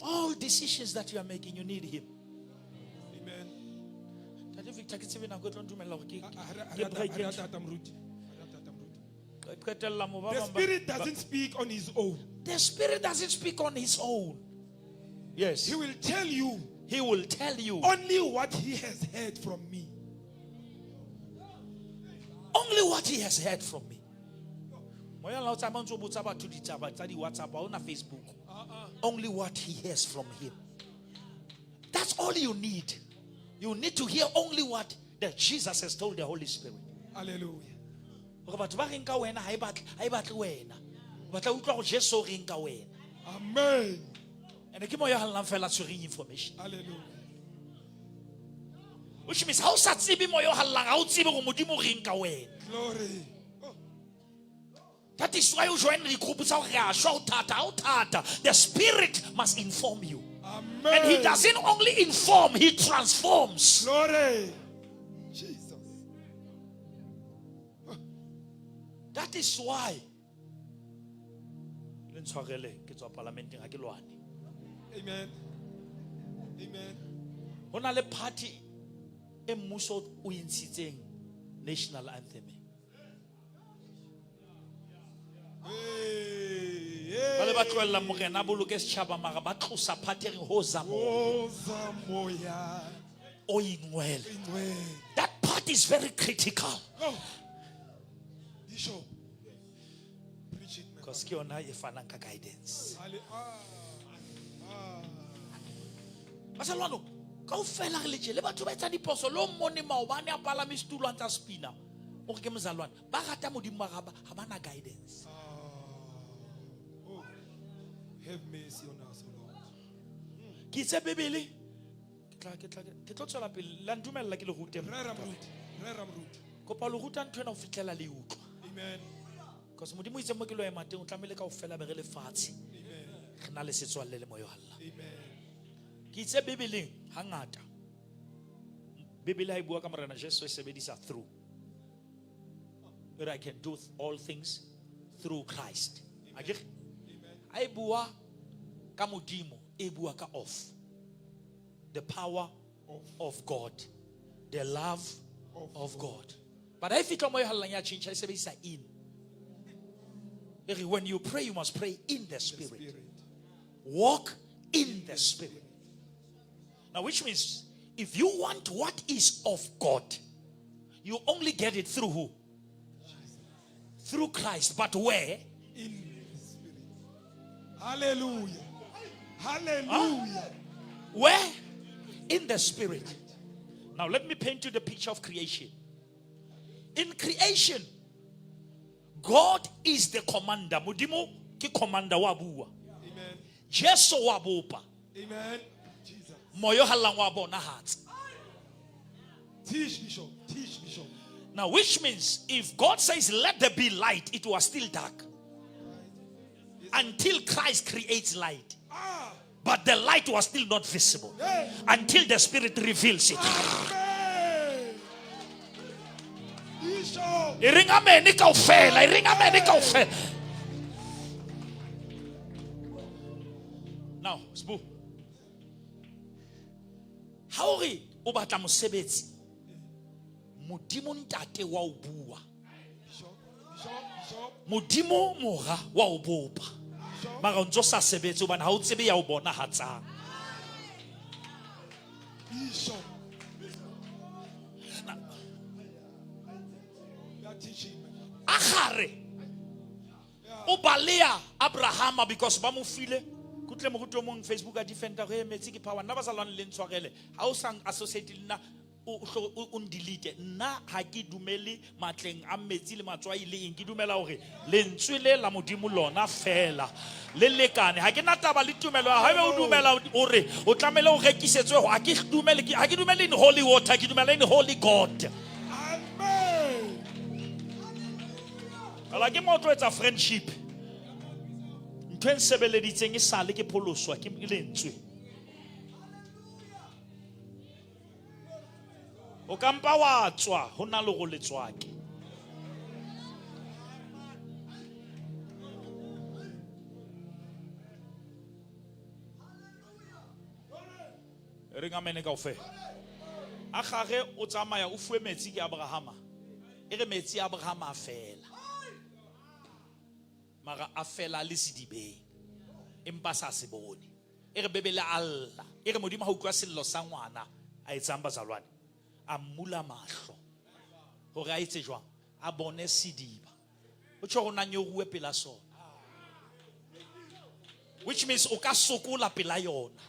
All decisions that you are making you need him. Amen. That if break ke tsebe nako e tlo ntumella gore ke The break Spirit doesn't speak on his own. The Spirit doesn't speak on his own. Yes. He will tell you He will tell you only what he has heard from me. only what he has heard from me. Facebook. Only what he hears from him. That's all you need. You need to hear only what that Jesus has told the Holy Spirit. Hallelujah. Amen. And the information. Hallelujah. Which means how Glory. That is why you join the group. The Spirit must inform you. Amen. And he doesn't only inform, he transforms. Glory. Jesus. That is why. Amen. Amen. On a le party emuso o intshitseng national anthem. Bale ba tloella morena boloke setjhaba mara ba tlosa party re ho Zamoya. o ingwele. That part is very critical. Oh. Bishop. Preach it, man. Because ke yona e fanang ka guidance. Basalwano ka o fela re letse le batho ba etsa diposo lo mone maobane a pala mistulo ntsa spina o ke mzalwane ba rata modimo ga bana guidance. Oh, have mercy on us, Lord. Ke tse bebele ke tlo tswela pele la ntumella ke le rute kopa le ruta ntwena o fitlela le utlwa. Amen. Because modimo itse mo ke lo ema teng o tlamele ka o fela be re le fatshe Amen. re na le setswalle le moyo halla. Amen. Ke itse bebeleng hangata bebele ha e bua ka morena Jesu e sebedisa through, but I can do all things through Christ. Amen. I bua ka modimo e bua ka of the power of God, the love of God. But if it mo hallang ya change, I say in. When you pray, you must pray in the Spirit. Walk in the Spirit. Now, which means if you want what is of God, you only get it through who? Through Christ. But where? In the Spirit. Hallelujah. Hallelujah. Where? In the Spirit. Now let me paint you the picture of creation. In creation, God is the commander. Mudimo ki commander wa bua. Amen. Jesu wa bopa. Amen. Jesus. Moyo halang wa bona heart. Teach, Bishop. Teach, Bishop. Now which means if God says let there be light, it was still dark. Until Christ creates light. But the light was still not visible. Until the Spirit reveals it. Now, Sbu. How re o batla mosebetsi? Modimo ntate wa o bua. Modimo mora wa o bopa. Mara ntso sa sebetse hobane ha o tsebe ya o bona hatsang. Bishop. Agare o balea Abraham because ba mo file kutle mo go mong Facebook a defender go emetsi ke power nna ba salwane le ntshwarele ha o sang associate lena o delete nna ha ke dumele matleng a metsi le matswai le eng ke dumela hore le ntswele la modimo lona fela le lekane ha ke na taba le tumelo ha ebe o dumela hore o tlamele o rekisetswe ha ke dumele in holy water ke dumela in holy God. Amen. Ala ke mo tlo etsa friendship ntwe nsebeleditseng e sale ke pholoswa ke lentswe o kampa wa tswa ho na le go letswake re ngamene ka ofe a gage o tsamaya o fuwe metsi ke Abrahama e re metsi a Abrahama a fela mara a fela le sedibeng empa sa se bone e re bebele alla e re modimo ha utlwa sello sa ngwana a etsang bazalwane a mmula mahlo hore a etse jwang a bone sediba o tshwa rona nyoruwe pela sona, which means o ka sokola pela yona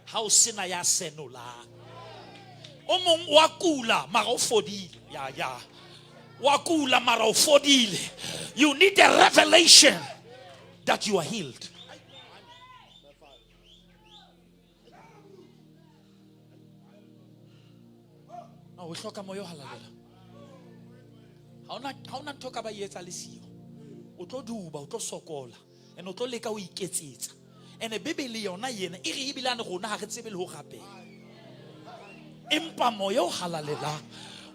ha o sena ya senola o mong wa kula mara o fodile ya wa kula mara o fodile. You need a revelation that you are healed. No, we hloka moyo halalela. Ha ona ntho ka ba yetsa lesio. O tlo duba, o tlo sokola, and o tlo leka o iketsetsa. And a bebele yona yena e re ebilane rona ha re tsebe le ho rapela. Empa moyo halalela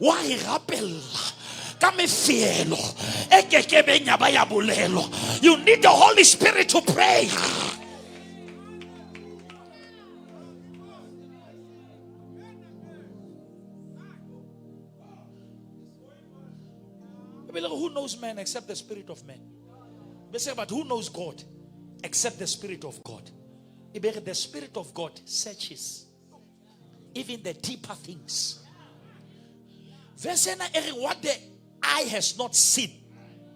wa e rapella. You need the Holy Spirit to pray. Who knows man except the Spirit of man? But who knows God except the Spirit of God? The Spirit of God searches even the deeper things. What the eye has not seen,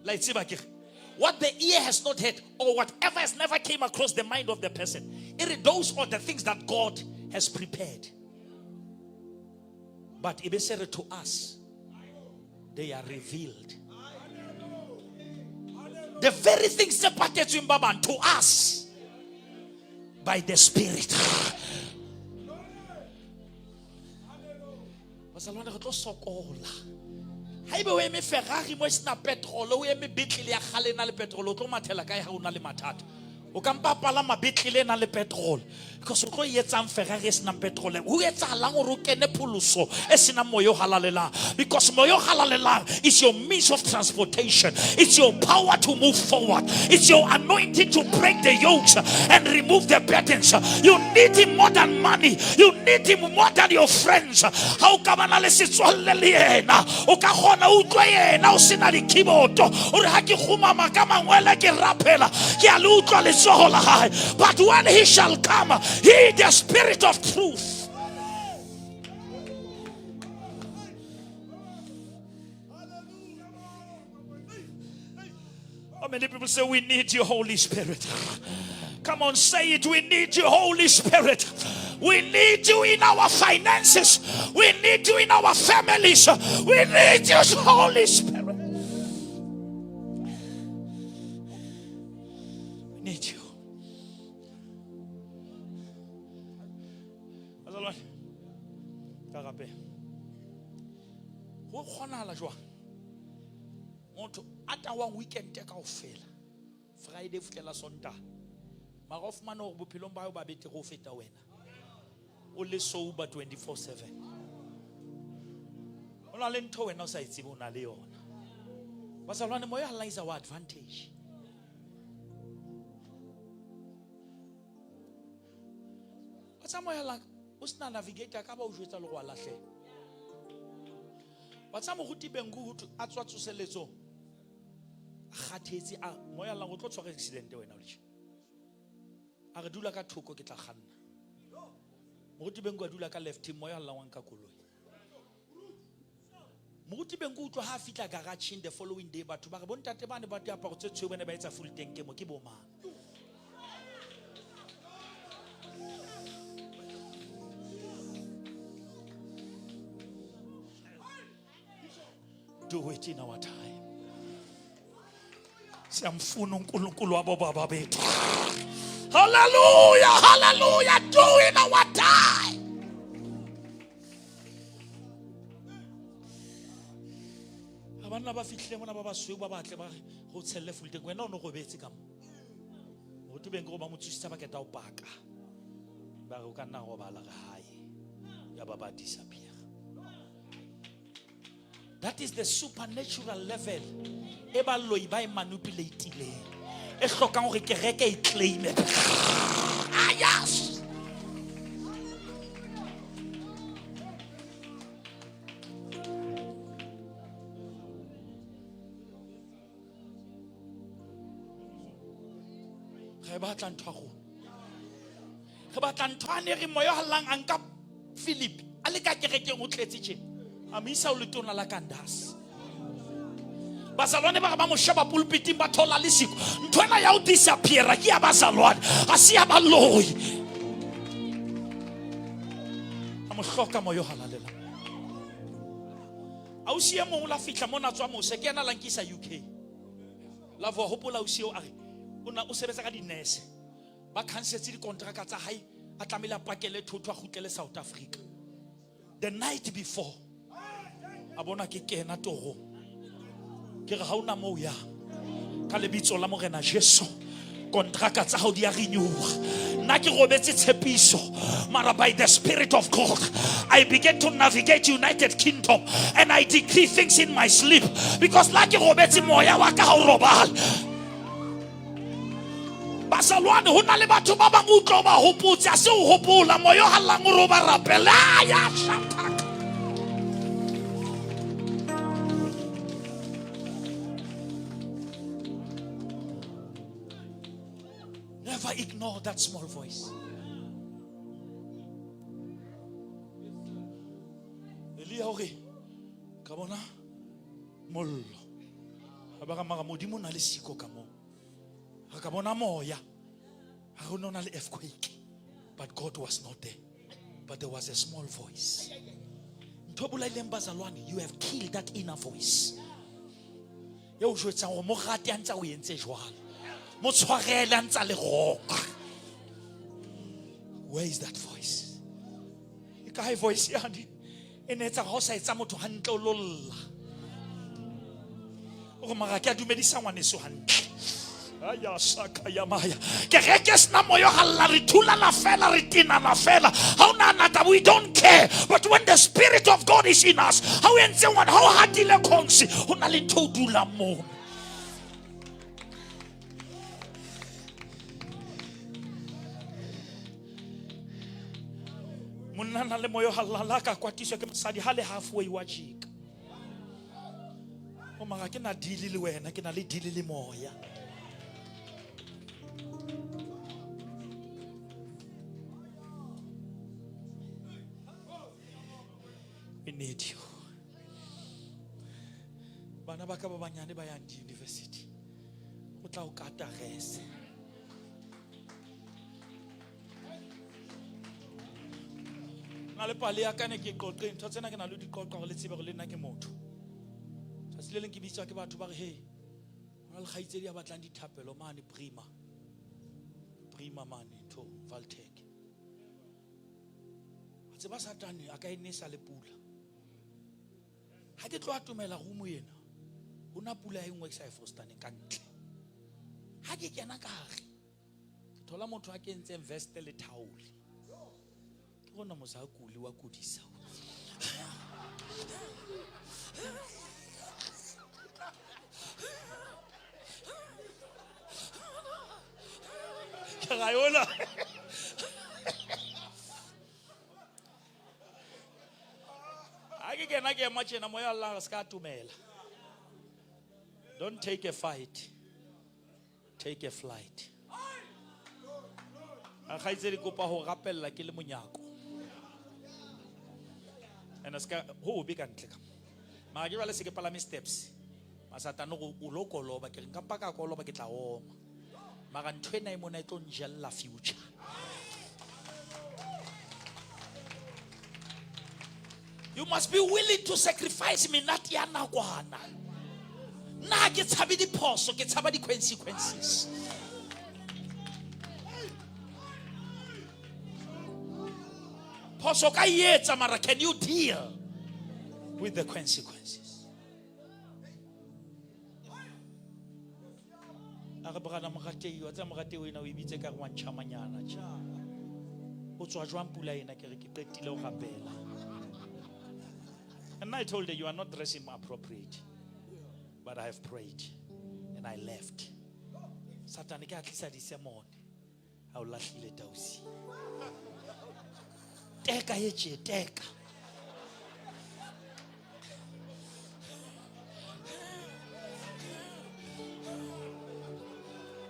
what the ear has not heard, or whatever has never came across the mind of the person, those are the things that God has prepared. But to us, they are revealed. The very things separated to us by the Spirit. Haibe o eme Ferrari mo sena petrol o eme Bentley ya khale na le petrol o tlo mathela kae ha o na le mathata o ka mpa palama Bentley na le petrol because o tlo yetsang Ferrari sena petrol o etsahalang gore o kene pholoso e sena moyo halalela because moyo halalela is your means of transportation. It's your power to move forward. It's your anointing to break the yokes and remove the burdens. You need him more than money. You need him more than your friends. How come na le setswalle le yena o ka gona o utlwa yena o sena le keyboard o re ha ke khuma makama ngwela ke rapela ke a le utlwa le tsogo la hae. But when he shall come, he the Spirit of truth. How many people say we need you, Holy Spirit? Come on, say it. We need you, Holy Spirit. We need you in our finances. We need you in our families. We need you, Holy Spirit. We need you. Ata one weekend take out fail. Friday futela Sonntag. Maar of man or bophelong ba ba bete go feta wena. Only sober 24/7. Ona le ntho wena o sa itse bona le yona. Bazalwane moya hala is our advantage. Batsa moya la o sna navigator ka ba o jwetsa le go lahle. Batsa mo go tibengu a tswa tsoseletso. Khathetse a moya la go tlo tshwara accident wena o le a re dula ka thoko ke tla khanna moruti bengu a dula ka left moya la wan ka koloi moruti bengu utlwa ha fitla garage the following day batho ba re bontate bane ba tia parotse tshwe bane ba etsa full tank mo ke bo mang do it in our time. Hallelujah, hallelujah, do in our time. Abana ba fihle mona ba ba sweu ba batle ba go tshelle fulte wena o no go betse ka mo o tibeng go ba mo tsitsa ba keta o paka ba go kana go bala ga hae ya ba ba disappear. That is the supernatural level. Eba loi ba manipulate le. E hlokang hore kereke e claim. Ah yes. Ge batla ntwa go. Ge batla ntwane re moya halang anka Philip. Ale ka kerekeng o tletse tje. Amisa o letona la Kandas. Bazalwane ba mo sheba pulpiting ba thola le siko. Ntwana ya o disappear ke ya bazalwane. A se ya baloi. Amo hloka moyo halalela. Ausi mo la fitla mona tswa mo se ke na lankisa UK. La vo hopola ausi o are. O sebetsa ka di nurse. Ba cancetse di contract tsa hae a tlamela pakele thotho a khutlele South Africa. The night before abona ke kena toro ke re ha una mo ya ka lebitso la morena Jesu contract tsa hao di a renewa nna ke robetse tshepiso mara by the Spirit of God I began to navigate United Kingdom and I decree things in my sleep because like ke robetse moya wa ka ha o robala Basalwane ho na le batho ba bang utlo ba hopotsa se o hopola moyo halang o roba rapela ya shaka. Never ignore that small voice. Elia ore ka bona mollo ba ga maga modimo na le siko ka mo. Ka bona moya ha go nona le earthquake but God was not there but there was a small voice. Ntobula ile mbazalwane you have killed that inner voice. Yo jwetsa go mo gate a ntsa o yentse jwalo. Mo tshwarela ntsa le roka. Where is that voice? E ka voice yani enetsa go sa etsa motho hantle o lolla. O mara ke a dumedisa ngwane so hantle. Aya saka ya maya ke rekes na moyo halla re thula na fela re tina na fela how na nata we don't care but when the Spirit of God is in us how entse one how hatile konsi ho na le thudula mo monna na le moyo halla la ka kwatiswa ke mosadi ha le halfway wa jika o mara ke na dili le wena ke na le dili le moya. We need you. Bana ba ka ba banyane ba yang di university. O tla o kata gese. Na le pale ya ka ne ke qoqe ntho tsena ke na le di qoqa go le tsebe go le nna ke motho. Sa se le leng ke bitsa ke batho ba re hey. Ona le khaitse di a batlang di thapelo mane Prima mane to Valtech. A tseba Satane a ka inesa le pula. Ha ke tlo atumela go mo yena una pula e nngwe sa efostaneng ka ntle ha ke kena ka gare ke thola motho a ke ntse invest le thauli ke gona mosa kuli wa kudisa ke ga yona don't take a fight, take a flight. A khaitsedi kopa ho rapella ke le monyako ena ska ho be ka ntle ka ma ke ba le se ke palame steps masatano go o lokoloba ke nka paka go loba ke tla oma mara ntwena e mona e tlo njella future. You must be willing to sacrifice me not ya nakwana. Na ke tshabe di phoso ke tshaba di consequences. Phoso ka yetsa mara can you deal with the consequences? Aga bana mogate yo tsa mogate wena o ibitse ka rwa ntšhamanyana tša. O tswa jwang pula ena ke re ke qetile o gapela. And I told her, you are not dressing appropriate. But I have prayed. And I left. Satan, I can't listen to this morning. I will last let out see. Teka yeche, teka.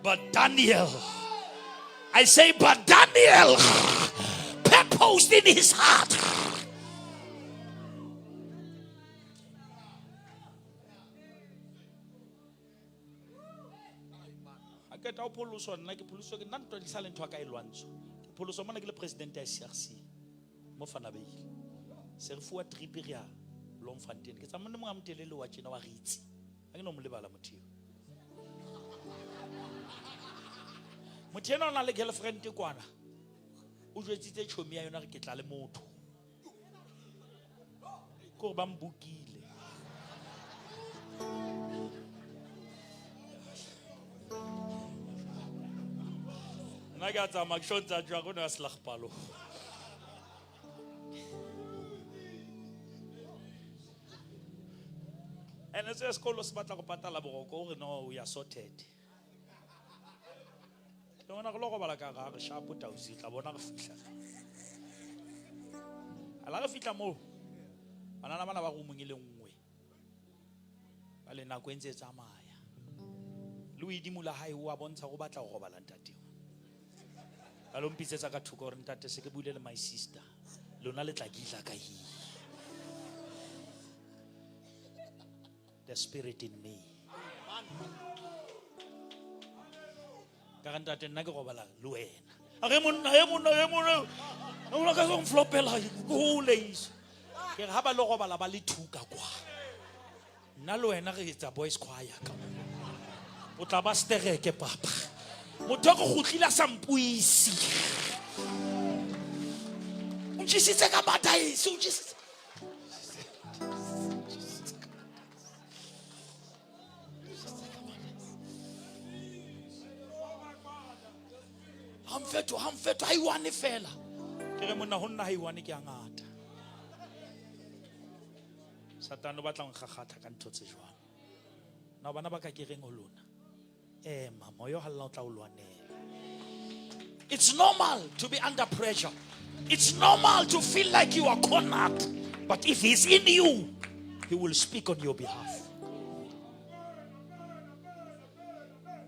But Daniel I say, but Daniel purposed in his heart. I get our police on like a police, not to silent to a guy once. Police on like the president is CRC. Mofanabe. Serfua triperia, long fantin. Because I'm not telling you what you know. I know Mulibala Matthew. Mutiano na le girlfriend te kwana. O jwetsitse chomi ya yona re ketla le motho. Ko ba mbukile. Na ga tsa makshotsa jwa go na slagpalo. And as a school was batla go patala boroko no we are sorted. Ke bona go logo bala ka ga re sharp tausi tla bona go fihla. Ala ga fihla mo. Bana bana ba go mongile nngwe. Ba le nako entse tsamaya. Le o idimula hae o a bontsha go batla go bala ntate. Ba lo mpitsetsa ka thuko re ntate se ke buile le my sister. Lona le tla gitla ka hi. The spirit in me. Karanta nna ke go bala le wena. Age monna. O ka go flopela go leis. Ke ga ba le go bala ba le thuka kwa. Nna le wena re etsa boys choir ka. O tla ba stereke papa. Motho go gotlila sampuisi. O tsitse ka bataisi, o tsitse. Hamfeto ha iwane fela. Ke re monna honna ha iwane ke angata. Satano ba tla nggagatha ka ntho tse jwang. Na bana ba ka ke reng ho lona. Mama yo halla o tla o lwanela. It's normal to be under pressure. It's normal to feel like you are cornered. But if he's in you, he will speak on your behalf.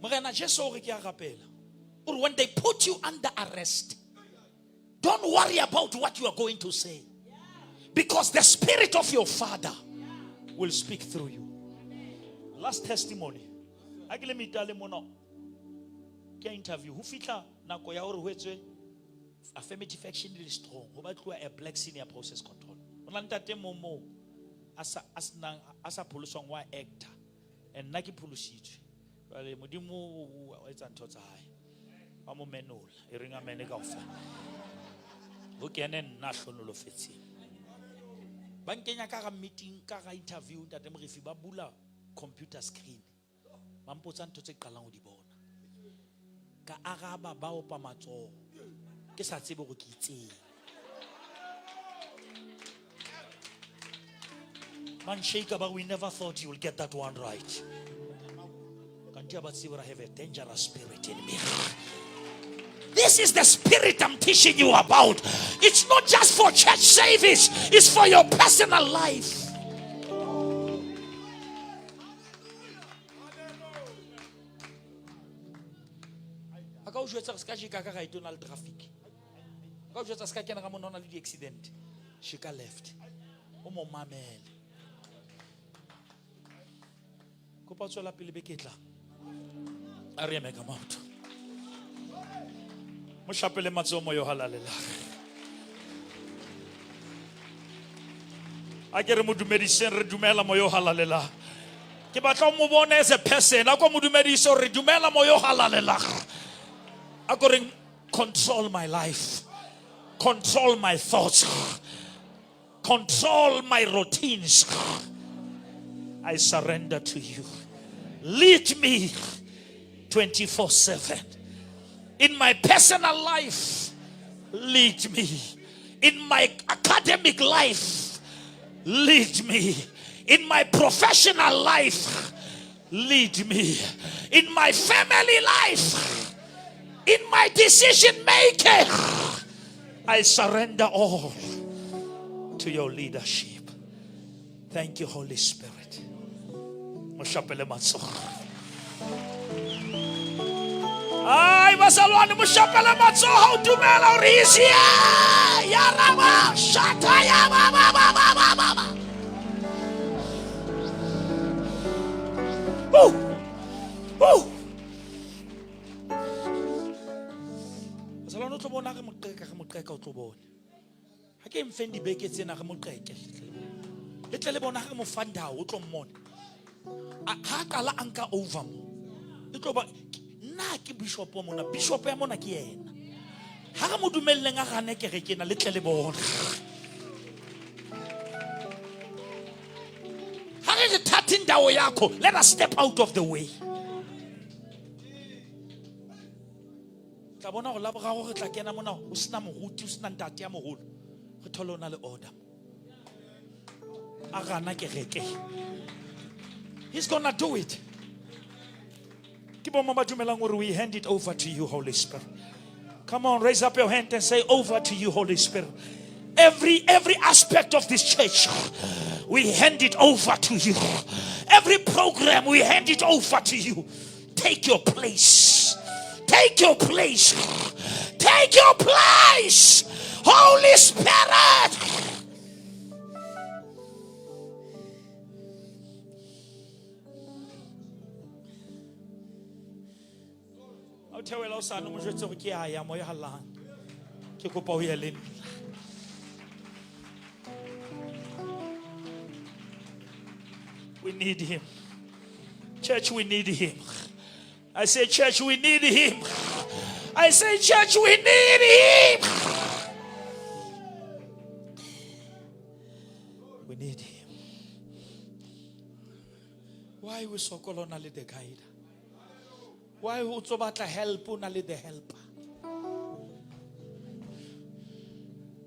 Morena Jesu re ke a rapela. Or when they put you under arrest, don't worry about what you are going to say. Because the spirit of your father will speak through you. Last testimony. I let me tell him no. Ke interview. Who fitla nako ya hore ho etswe affirmative action is strong. Ho batluwa a black senior process control. Ona ntate momo asa polusong wa actor. And naki polusitswe. Bale modimo o etsa ntho tsa hae. Ba mo menola e ringa mene ka ofa. Ho kene nna hlonolo fetseng. Ba nkenya ka ga meeting ka ga interview ntate mo refi ba bula computer screen. Ba mpotsa ntho tse qalang ho di bona. Ka araba ba opa matso. Ke sa tsebe go ke itseng. Man shake about we never thought you will get that one right. Can't you but see what I have a dangerous spirit in me. This is the spirit I'm teaching you about. It's not just for church service, it's for your personal life. Aka o jwetsa ska jika ka ga itonal traffic. Aka o jwetsa ska kena ga mona na le accident. Shika left. O mo mamele. Ko pa tswela pele be ketla. A re mega mouth. Mo shapele matsomo yo halalela. A ke re mo dumediseng re dumela mo yo halalela. Ke batla mo bone as a person. A ko mo dumediso re dumela mo yo halalela. A ko re control my life. Control my thoughts. Control my routines. I surrender to you. Lead me 24/7. In my personal life, lead me. In my academic life, lead me. In my professional life, lead me. In my family life, in my decision making, I surrender all to your leadership. Thank you, Holy Spirit. Moshapele matso. bazalwane moshapela matsoho dumela hore he's here. Ya raba shata ya ba. Bazalwane o tlo bona ge moqeka o tlo bona. Ha ke mfeng dibeke tsena ge moqeke. Le tle le bona ge mofanda o tlo mmona. Ha kala anka over mo. E tlo ba nna ke bishop wa mona, bishop ya mona ke yena. Ha re mo dumelleng a gane ke re kena le tle le bona. Ha re thathi ndawo yakho, let us step out of the way. Tla bona go la bogago re tla kena mona o sena moruti o sena ntate ya mogolo. Re thole ona le order. A gana ke reke. He's gonna do it. We hand it over to you, Holy Spirit. Come on, raise up your hand and say, over to you, Holy Spirit. Every aspect of this church, we hand it over to you. Every program, we hand it over to you. Take your place. Take your place. Take your place, Holy Spirit. We need him. Church, we need him. I say, church, we need him. I say, church, we need him. We need him. Why we so call on the guide? Why would so much help on the helper?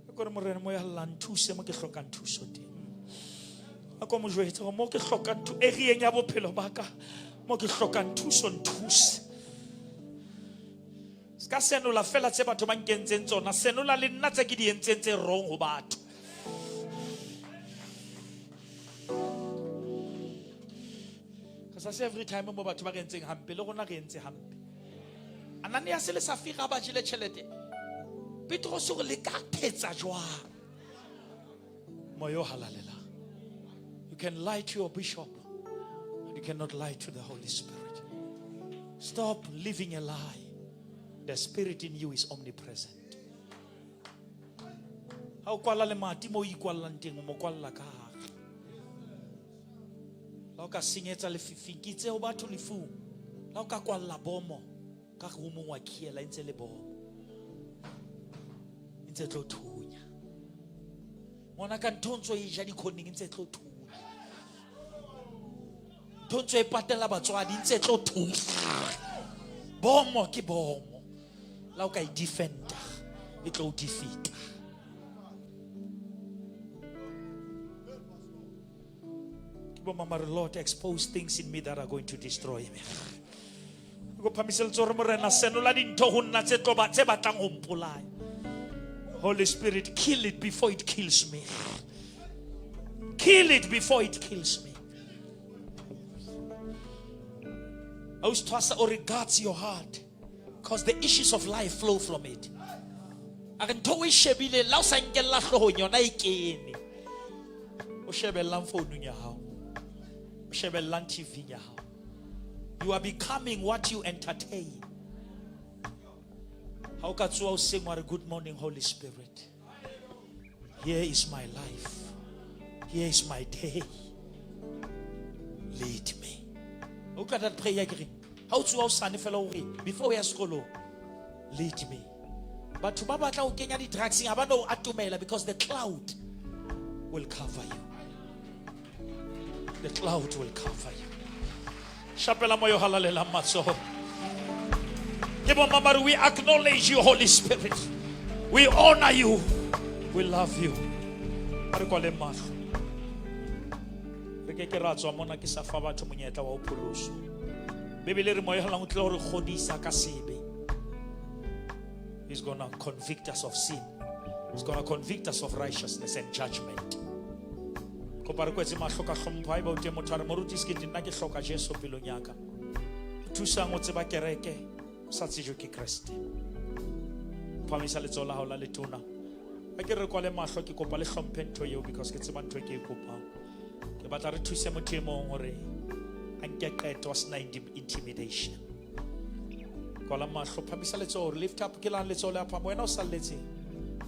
Ako mo re mo ya lan thuse mo ke hloka thuso teng. Ako mo jwetsa mo ke hloka thuso e rieng ya bophelo baka mo ke hloka thuso nthuse. Ska senola fela tse batho ba nkentseng tsona, senola le nna tse ke di entseng tse wrong ho batho. Kasi every time mo batho ba rentseng hampe le gona re entse hampe. Ananias le Safira ba jile tšhelete. Petros o le ka phetsa jwang. Moyo halalela. You can lie to your bishop, but you cannot lie to the Holy Spirit. Stop living a lie. The Spirit in you is omnipresent. Ha o kwala le mati mo ikwallang teng mo kwalla ka. La o ka senyetsa le fifikitse o batho lefu. La o ka kwalla bomo ka go mongwa khiela ntse le bomo. Ntse tlo thunya. Mona ka ntontso e ja di khoneng ntse tlo thunya. Ntontso e patela batswadi ntse tlo thunya. Bomo ke bomo. La o ka I defender it tlo defeat. Mama, Lord, expose things in me that are going to destroy me. Holy Spirit, kill it before it kills me. Kill it before it kills me. Austasa or regards your heart, because the issues of life flow from it. You are becoming what you entertain. How can you sing what a good morning, Holy Spirit? Here is my life. Here is my day. Lead me. How can that prayer agree? How to stand fellow before we ask Lord, lead me. But to Baba Kenya the tracks abano atumela because the cloud will cover you. The cloud will cover you. Shapela moyo halalela maso. We acknowledge you, Holy Spirit. We honor you. We love you. Arikole maso. Rekeke ratso mona ke sa fa batho monyetla wa opholoso. Bibele re moyo halang tlo re kgodisa ka sebe. He's going to convict us of sin. He's going to convict us of righteousness and judgment. Kopare kwetse mahloka hlompho ha ba utse motho re moruti skete nna ke hloka Jesu pelong yaka. Thusa ngotse ba kereke sa tsejwe ke Kriste. Phamisa letsoho la hao la letona. A ke re kwale mahlo ke kopa le hlomphe ntho eo because ke tseba ntho e ke e kopang. Ke batla re thuse motho e mong hore a nke qeto a sena intimidation. Kwala mahlo, phamisa letsoho, lift up ke la letsoho le apha wena o salletse.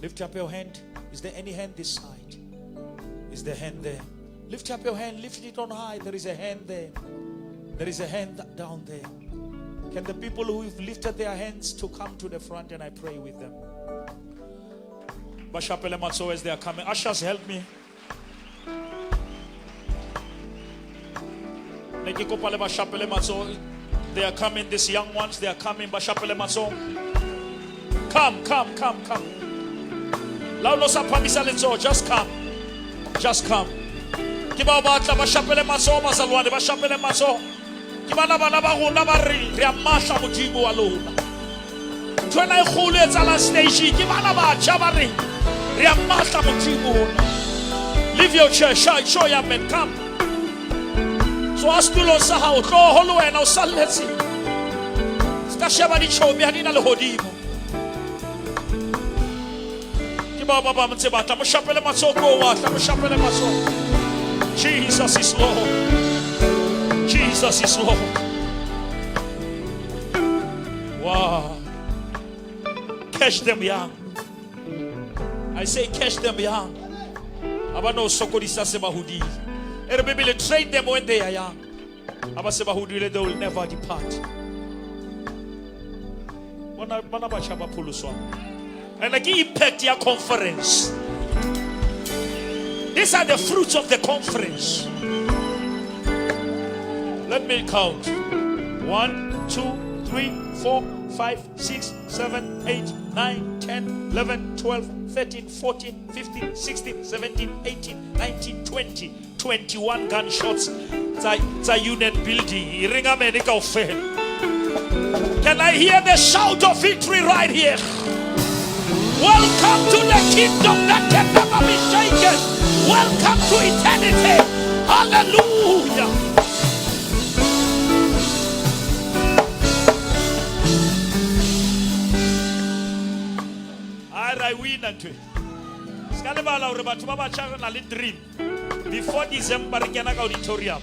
Lift up your hand. Is there any hand this side? Is there a hand there? Lift up your hand, lift it on high. There is a hand there. There is a hand down there. Can the people who have lifted their hands to come to the front and I pray with them? Bashapele matso as they are coming. Ushers, help me. Nekikopale bashapele matso. They are coming, these young ones, they are coming. Bashapele matso. Come. Laulo sa phamisa letso, just come. Just come. Kiba batla bashapele matso mazalwane, bashapele matso. Kibana bana ba rona ba re re amasha modimo wa lona. Tshwana e kholo e tsala station, kibana ba tja ba re re amasha modimo. Leave your chair, show your men, come. So astulo sa ha o tlo holo wena o salletse. Ska sheba di chomi hadina le hodimo. Kiba baba mtse batla mo shapele matso ko wa, mo shapele matso. Jesus is Lord. Jesus is Lord. Wow. Catch them young. I say catch them young. Abano sokorisa sebahudi. Erebele train them when they are young. Aba sebahudi they will never depart. Mana bachaba puluswa. And like impact your conference. These are the fruits of the conference. Let me count. 1, 2, 3, 4, 5, 6, 7, 8, 9, 10, 11, 12, 13, 14, 15, 16, 17, 18, 19, 20, 21 gunshots. It's a unit building. Can I hear the shout of victory right here? Welcome to the kingdom that can never be shaken. Welcome to eternity. Hallelujah. I win and dream. Before December, auditorium.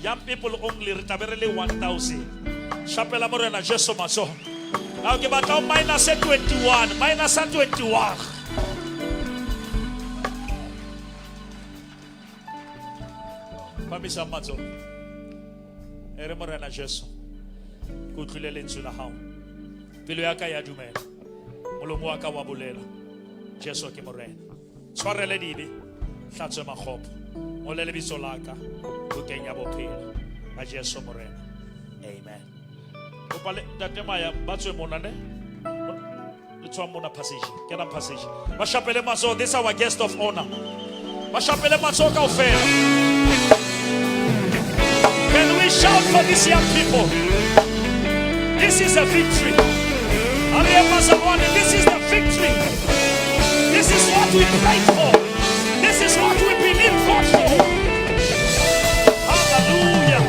Young people only retaberele 1,000. Chapela morena Jesu maso. Now give out minus 21. Minus 21. Pamisa mazo. Ere morena Jesu. Kutlele ntsula hao. Pelo yaka ya dumela. Molomo waka wa bolela. Jesu ke morena. Tshwarele dibe. Hlatswe makgopo. Molele bitso laka. Go kenya bophelo. Ba Jesu morena. Amen. Opale datemaya batswe monane. Let's mona passage. Get a passage. Bashapele maso, this is our guest of honor. Bashapele maso ka ofela. Can we shout for these young people? This is a victory. This is the victory. This is what we prayed for. This is what we believe God for. Hallelujah.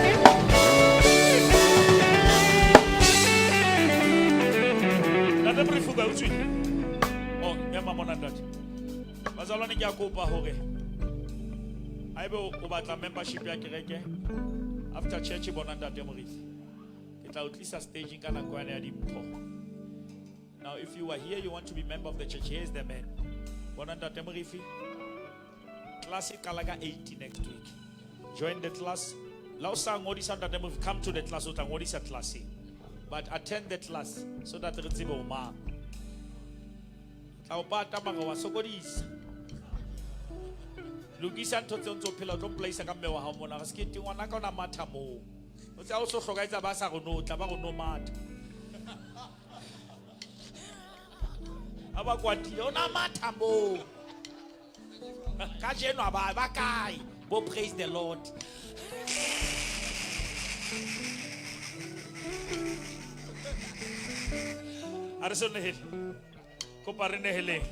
Oh, Emma Monandat. Bazaloni Yakoba Hore. I will about membership yakereke after church Bonanda Demoris. It at least a staging can acquire the. Now, if you are here, you want to be member of the church, here's the man. Bonanda Temorifi. Classic Kalaga 80 next week. Join the class. Lausang Odisanda Demoris, come to the class, Odisa class. But attend the class so that it's a ma. Taubata Magawa Sogodis. Lugisan Totonto Pillar, don't place a Gamewa Hamona, skipping one Nakona Matamo. But also forget the Basaro, Tabago no mat. Abaquationa Matamo. Kajeno Bakai. Bo praise the Lord. Arson Hill. Coparine Hele.